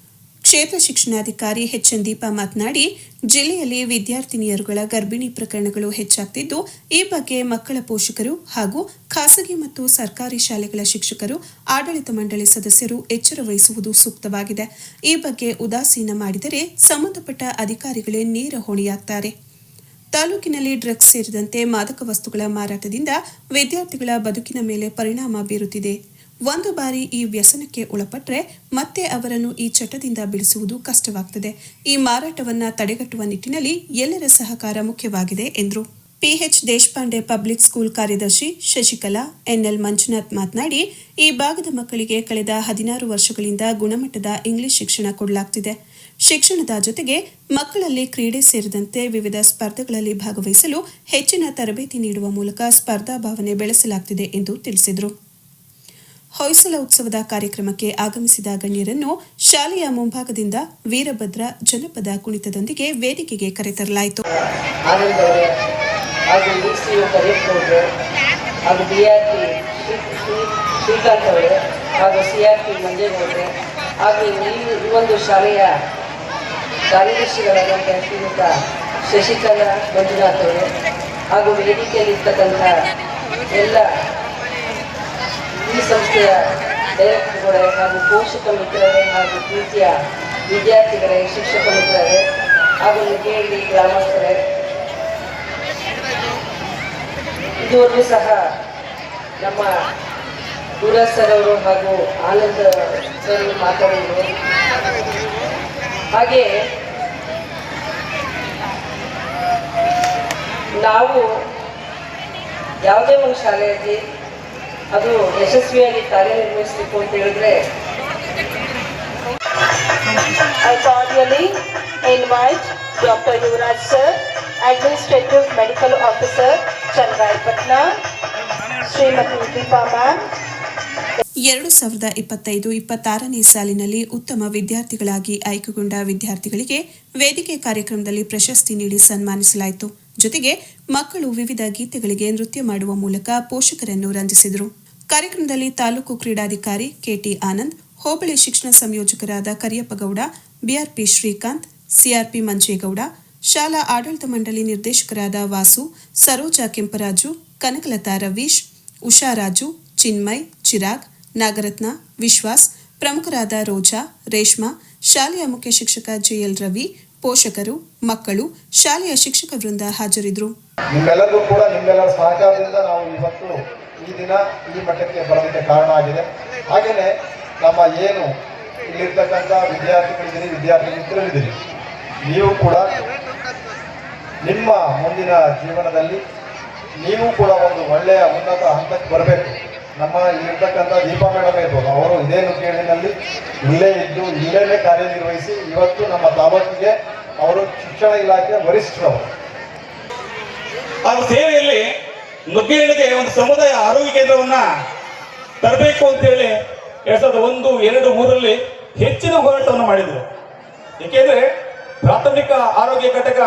ಕ್ಷೇತ್ರ ಶಿಕ್ಷಣಾಧಿಕಾರಿ HN ದೀಪಾ ಮಾತನಾಡಿ, ಜಿಲ್ಲೆಯಲ್ಲಿ ವಿದ್ಯಾರ್ಥಿನಿಯರುಗಳ ಗರ್ಭಿಣಿ ಪ್ರಕರಣಗಳು ಹೆಚ್ಚಾಗ್ತಿದ್ದು, ಈ ಬಗ್ಗೆ ಮಕ್ಕಳ ಪೋಷಕರು ಹಾಗೂ ಖಾಸಗಿ ಮತ್ತು ಸರ್ಕಾರಿ ಶಾಲೆಗಳ ಶಿಕ್ಷಕರು, ಆಡಳಿತ ಮಂಡಳಿ ಸದಸ್ಯರು ಎಚ್ಚರ ವಹಿಸುವುದು ಸೂಕ್ತವಾಗಿದೆ. ಈ ಬಗ್ಗೆ ಉದಾಸೀನ ಮಾಡಿದರೆ ಸಂಬಂಧಪಟ್ಟ ಅಧಿಕಾರಿಗಳೇ ನೇರ ಹೊಣೆಯಾಗ್ತಾರೆ. ತಾಲೂಕಿನಲ್ಲಿ ಡ್ರಗ್ಸ್ ಸೇರಿದಂತೆ ಮಾದಕ ವಸ್ತುಗಳ ಮಾರಾಟದಿಂದ ವಿದ್ಯಾರ್ಥಿಗಳ ಬದುಕಿನ ಮೇಲೆ ಪರಿಣಾಮ ಬೀರುತ್ತಿದೆ. ಒಂದು ಬಾರಿ ಈ ವ್ಯಸನಕ್ಕೆ ಒಳಪಟ್ಟರೆ ಮತ್ತೆ ಅವರನ್ನು ಈ ಚಟದಿಂದ ಬಿಡಿಸುವುದು ಕಷ್ಟವಾಗುತ್ತದೆ. ಈ ಮಾರಾಟವನ್ನು ತಡೆಗಟ್ಟುವ ನಿಟ್ಟಿನಲ್ಲಿ ಎಲ್ಲರ ಸಹಕಾರ ಮುಖ್ಯವಾಗಿದೆ ಎಂದರು. ಪಿಎಚ್ ದೇಶಪಾಂಡೆ ಪಬ್ಲಿಕ್ ಸ್ಕೂಲ್ ಕಾರ್ಯದರ್ಶಿ ಶಶಿಕಲಾ ಎನ್ಎಲ್ ಮಂಜುನಾಥ್ ಮಾತನಾಡಿ, ಈ ಭಾಗದ ಮಕ್ಕಳಿಗೆ ಕಳೆದ 16 ವರ್ಷಗಳಿಂದ ಗುಣಮಟ್ಟದ ಇಂಗ್ಲಿಷ್ ಶಿಕ್ಷಣ ಕೊಡಲಾಗುತ್ತಿದೆ. ಶಿಕ್ಷಣದ ಜೊತೆಗೆ ಮಕ್ಕಳಲ್ಲಿ ಕ್ರೀಡೆ ಸೇರಿದಂತೆ ವಿವಿಧ ಸ್ಪರ್ಧೆಗಳಲ್ಲಿ ಭಾಗವಹಿಸಲು ಹೆಚ್ಚಿನ ತರಬೇತಿ ನೀಡುವ ಮೂಲಕ ಸ್ಪರ್ಧಾ ಭಾವನೆ ಬೆಳೆಸಲಾಗುತ್ತಿದೆ ಎಂದು ತಿಳಿಸಿದರು. ಹೊಯ್ಸಳ ಉತ್ಸವದ ಕಾರ್ಯಕ್ರಮಕ್ಕೆ ಆಗಮಿಸಿದ ಗಣ್ಯರನ್ನು ಶಾಲೆಯ ಮುಂಭಾಗದಿಂದ ವೀರಭದ್ರ ಜನಪದ ಕುಣಿತದೊಂದಿಗೆ ವೇದಿಕೆಗೆ ಕರೆತರಲಾಯಿತು. ಹಾಗೂ ಇಸಿಯು ಕರಿಯಪ್ಪನವ್ರೆ ಹಾಗೂ DRP ಶ್ರೀಕಾಂತ್ ಅವರೇ ಹಾಗೂ CRP ಮಂಜೇಗೌಡ್ರೆ ಹಾಗೂ ಈ ಒಂದು ಶಾಲೆಯ ಕಾರ್ಯದರ್ಶಿಗಳಾದಂಥ ಶ್ರೀಯುತ ಶಶಿಕಲಾ ಮಂಜುನಾಥ್ ಅವರೇ ಹಾಗೂ ವೇದಿಕೆಯಲ್ಲಿರ್ತಕ್ಕಂಥ ಎಲ್ಲ ಈ ಸಂಸ್ಥೆಯ ಡೈರೆಕ್ಟರ್ಗಳೇ ಹಾಗೂ ಪೋಷಕ ಮಿತ್ರರೇ ಹಾಗೂ ಪ್ರೀತಿಯ ವಿದ್ಯಾರ್ಥಿಗಳೇ, ಶಿಕ್ಷಕ ಮಿತ್ರರೇ ಹಾಗೂ ನುಗ್ಗೇಹಳ್ಳಿ ಗ್ರಾಮಸ್ಥರೇ, ಇದುವರೆಗೂ ಸಹ ನಮ್ಮ ಗುರುರಾಜ್ ಸರ್ ಅವರು ಹಾಗೂ ಆನಂದ್ ಸರ್ ಮಾತಾಡಿದರು. ಹಾಗೆ ನಾವು ಯಾವುದೇ ಒಂದು ಶಾಲೆಯಲ್ಲಿ ಅದು ಯಶಸ್ವಿಯಾಗಿ ಕಾರ್ಯನಿರ್ವಹಿಸಬೇಕು ಅಂತ ಹೇಳಿದ್ರೆ I cordially invite Dr. Yuvraj Sir, Administrative Medical Officer, Chandrayapatna, Srimati Deepa Ma'am. 2025-26ನೇ ಸಾಲಿನಲ್ಲಿ ಉತ್ತಮ ವಿದ್ಯಾರ್ಥಿಗಳಾಗಿ ಆಯ್ಕೆಗೊಂಡ ವಿದ್ಯಾರ್ಥಿಗಳಿಗೆ ವೇದಿಕೆ ಕಾರ್ಯಕ್ರಮದಲ್ಲಿ ಪ್ರಶಸ್ತಿ ನೀಡಿ ಸನ್ಮಾನಿಸಲಾಯಿತು. ಜೊತೆಗೆ ಮಕ್ಕಳು ವಿವಿಧ ಗೀತೆಗಳಿಗೆ ನೃತ್ಯ ಮಾಡುವ ಮೂಲಕ ಪೋಷಕರನ್ನು ರಂಜಿಸಿದರು. ಕಾರ್ಯಕ್ರಮದಲ್ಲಿ ತಾಲೂಕು ಕ್ರೀಡಾಧಿಕಾರಿ KT ಆನಂದ್, ಹೋಬಳಿ ಶಿಕ್ಷಣ ಸಂಯೋಜಕರಾದ ಕರಿಯಪ್ಪಗೌಡ, BRP ಶ್ರೀಕಾಂತ್, CRP ಮಂಜೇಗೌಡ, ಶಾಲಾ ಆಡಳಿತ ಮಂಡಳಿ ನಿರ್ದೇಶಕರಾದ ವಾಸು, ಸರೋಜಾ ಕೆಂಪರಾಜು, ಕನಕಲತಾ ರವೀಶ್, ಉಷಾರಾಜು, ಚಿನ್ಮಯ್, ಚಿರಾಗ್, ನಾಗರತ್ನ, ವಿಶ್ವಾಸ್, ಪ್ರಮುಖರಾದ ರೋಜಾ, ರೇಷ್ಮಾ, ಶಾಲೆಯ ಮುಖ್ಯ ಶಿಕ್ಷಕ JL ರವಿ, ಪೋಷಕರು, ಮಕ್ಕಳು, ಶಾಲೆಯ ಶಿಕ್ಷಕ ವೃಂದ ಹಾಜರಿದ್ದರು. ನಿಮ್ಮೆಲ್ಲರೂ ಕೂಡ ನಿಮ್ಮೆಲ್ಲರ ಸಹಕಾರದಿಂದ ನಾವು ಇವತ್ತು ಈ ದಿನ ಈ ಮಟ್ಟಕ್ಕೆ ಬರೋದಕ್ಕೆ ಕಾರಣ ಆಗಿದೆ. ಹಾಗೆಯೇ ನಮ್ಮ ಏನು ಇಲ್ಲಿರ್ತಕ್ಕಂಥ ವಿದ್ಯಾರ್ಥಿಗಳಿದ್ದೀರಿ, ವಿದ್ಯಾರ್ಥಿ ಮಿತ್ರರಿದ್ದೀರಿ, ನೀವು ಕೂಡ ನಿಮ್ಮ ಮುಂದಿನ ಜೀವನದಲ್ಲಿ ನೀವು ಕೂಡ ಒಂದು ಒಳ್ಳೆಯ ಉನ್ನತ ಹಂತಕ್ಕೆ ಬರಬೇಕು. ನಮ್ಮ ಇಲ್ಲಿರ್ತಕ್ಕಂಥ ದೀಪಾ ಮೇಡಮ್ ಇರ್ಬೋದು, ಅವರು ಇದೇ ನುಗ್ಗೇಹಳ್ಳಿನಲ್ಲಿ ಇಲ್ಲೇ ಇದ್ದು ಇಲ್ಲೇನೇ ಕಾರ್ಯನಿರ್ವಹಿಸಿ ಇವತ್ತು ನಮ್ಮ ತಾಲೂಕಿಗೆ ಅವರು ಶಿಕ್ಷಣ ಇಲಾಖೆಯ ವರಿಷ್ಠರು. ಆ ಸೇವೆಯಲ್ಲಿ ನುಗ್ಗೇಹಳ್ಳಿಗೆ ಒಂದು ಸಮುದಾಯ ಆರೋಗ್ಯ ಕೇಂದ್ರವನ್ನ ತರಬೇಕು ಅಂತ ಹೇಳಿ 2001, 2, 3ರಲ್ಲಿ ಹೆಚ್ಚಿನ ಹೋರಾಟವನ್ನು ಮಾಡಿದ್ರು. ಏಕೆಂದ್ರೆ ಪ್ರಾಥಮಿಕ ಆರೋಗ್ಯ ಘಟಕ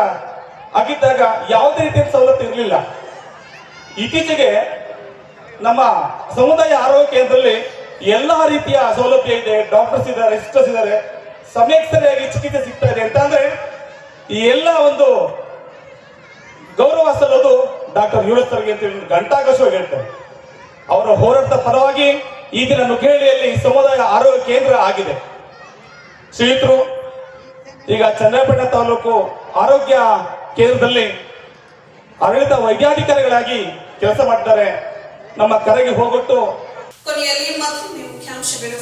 ಆಗಿದ್ದಾಗ ಯಾವುದೇ ರೀತಿಯ ಸವಲತ್ತು ಇರಲಿಲ್ಲ. ಇತ್ತೀಚೆಗೆ ನಮ್ಮ ಸಮುದಾಯ ಆರೋಗ್ಯ ಕೇಂದ್ರದಲ್ಲಿ ಎಲ್ಲಾ ರೀತಿಯ ಸೌಲಭ್ಯ ಇದೆ, ಡಾಕ್ಟರ್ಸ್ ಇದ್ದಾರೆ, ಸಿಸ್ಟರ್ಸ್ ಇದ್ದಾರೆ, ಸಮಯಕ್ಕೆ ಸರಿಯಾಗಿ ಚಿಕಿತ್ಸೆ ಸಿಗ್ತಾ ಇದೆ ಅಂತ ಅಂದ್ರೆ ಈ ಎಲ್ಲ ಒಂದು ಗೌರವ ಸಲ್ಲೋದು ಡಾಕ್ಟರ್ ಯುವರಾಜ್ ಸರ್ಗೆ ಅಂತ ಹೇಳಿ ಘಂಟಾಘೋಷವಾಗಿ ಹೇಳ್ತಾರೆ. ಅವರ ಹೋರಾಟದ ಪರವಾಗಿ ಈ ದಿನ ನುಗ್ಗೇಹಳ್ಳಿಯಲ್ಲಿ ಸಮುದಾಯ ಆರೋಗ್ಯ ಕೇಂದ್ರ ಆಗಿದೆ. ಶ್ರೀಯುತರು ಈಗ ಚನ್ನರಾಯಪಟ್ಟಣ ತಾಲೂಕು ಆರೋಗ್ಯ ಕೇಂದ್ರದಲ್ಲಿ ಆಡಳಿತ ವೈದ್ಯಾಧಿಕಾರಿಗಳಾಗಿ ಕೆಲಸ ಮಾಡ್ತಾರೆ. ನಮ್ಮ ಕರೆಗೆ ಹೋಗೊಟ್ಟು ಕೊನೆಯಲ್ಲಿ ಮತ್ತೊಮ್ಮೆ ಮುಖ್ಯಾಂಶಗಳು.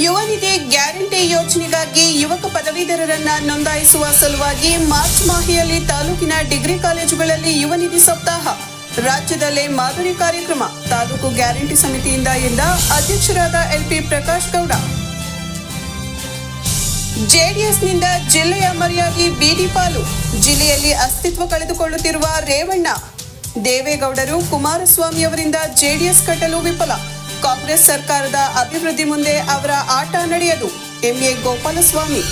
ಯುವ ನಿಧಿ ಗ್ಯಾರಂಟಿ ಯೋಜನೆಗಾಗಿ ಯುವಕ ಪದವೀಧರರನ್ನ ನೋಂದಾಯಿಸುವ ಸಲುವಾಗಿ ಮಾರ್ಚ್ ಮಾಹೆಯಲ್ಲಿ ತಾಲೂಕಿನ ಡಿಗ್ರಿ ಕಾಲೇಜುಗಳಲ್ಲಿ ಯುವ ನಿಧಿ ಸಪ್ತಾಹ, ರಾಜ್ಯದಲ್ಲೇ ಮಾದರಿ ಕಾರ್ಯಕ್ರಮ. ತಾಲೂಕು ಗ್ಯಾರಂಟಿ ಸಮಿತಿಯಿಂದ ಎಂದ ಅಧ್ಯಕ್ಷರಾದ LP ಪ್ರಕಾಶ್ ಗೌಡ. ಜೆಡಿಎಸ್ನಿಂದ ಜಿಲ್ಲೆಯ ಮರ್ಯಾದೆ ಬೀದಿ ಪಾಲು, ಜಿಲ್ಲೆಯಲ್ಲಿ ಅಸ್ತಿತ್ವ ಕಳೆದುಕೊಳ್ಳುತ್ತಿರುವ ರೇವಣ್ಣ. ದೇವೇಗೌಡರು ಕುಮಾರಸ್ವಾಮಿ ಅವರಿಂದ ಜೆಡಿಎಸ್ ಕಟ್ಟಲು ವಿಫಲ, ಕಾಂಗ್ರೆಸ್ ಸರ್ಕಾರದ ಅಭಿವೃದ್ಧಿ ಮುಂದೆ ಅವರ ಆಟ ನಡೆಯದು. MA ಗೋಪಾಲಸ್ವಾಮಿ.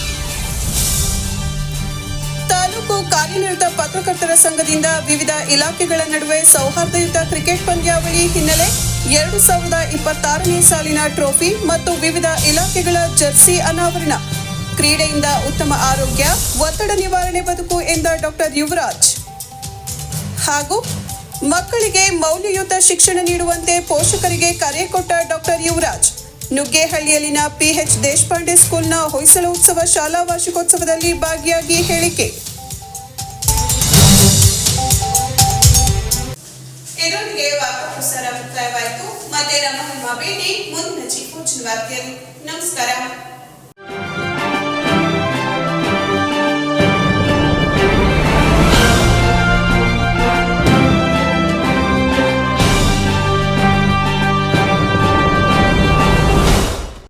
ತಾಲೂಕು ಕಾರ್ಯನಿರತ ಪತ್ರಕರ್ತರ ಸಂಘದಿಂದ ವಿವಿಧ ಇಲಾಖೆಗಳ ನಡುವೆ ಸೌಹಾರ್ದಯುತ ಕ್ರಿಕೆಟ್ ಪಂದ್ಯಾವಳಿ ಹಿನ್ನೆಲೆ 2026ನೇ ಸಾಲಿನ ಟ್ರೋಫಿ ಮತ್ತು ವಿವಿಧ ಇಲಾಖೆಗಳ ಜರ್ಸಿ ಅನಾವರಣ. ಕ್ರೀಡೆಯಿಂದ ಉತ್ತಮ ಆರೋಗ್ಯ, ಒತ್ತಡ ನಿವಾರಣೆ ಬದುಕು ಎಂದ ಡಾಕ್ಟರ್ ಯುವರಾಜ್. ಹಾಗೂ ಮಕ್ಕಳಿಗೆ ಮೌಲ್ಯಯುತ ಶಿಕ್ಷಣ ನೀಡುವಂತೆ ಪೋಷಕರಿಗೆ ಕರೆ ಕೊಟ್ಟ ಡಾಕ್ಟರ್ ಯುವರಾಜ್. ನುಗ್ಗೇಹಳ್ಳಿಯಲ್ಲಿನ PH ದೇಶಪಾಂಡೆ ಸ್ಕೂಲ್ನ ಹೊಯ್ಸಳ ಉತ್ಸವ ಶಾಲಾ ವಾರ್ಷಿಕೋತ್ಸವದಲ್ಲಿ ಭಾಗಿಯಾಗಿ ಹೇಳಿಕೆ. ಇದರೊಂದಿಗೆ ವಾರ್ತಾ ಪ್ರಸಾರ ಮುಕ್ತಾಯವಾಯಿತು. ಮತ್ತೆ ನಮ್ಮ ಭೇಟಿ ಮುಂದಿನ ಜೀಪೋಚಿನ ವಾರ್ತೆಯಲ್ಲಿ. ನಮಸ್ಕಾರ.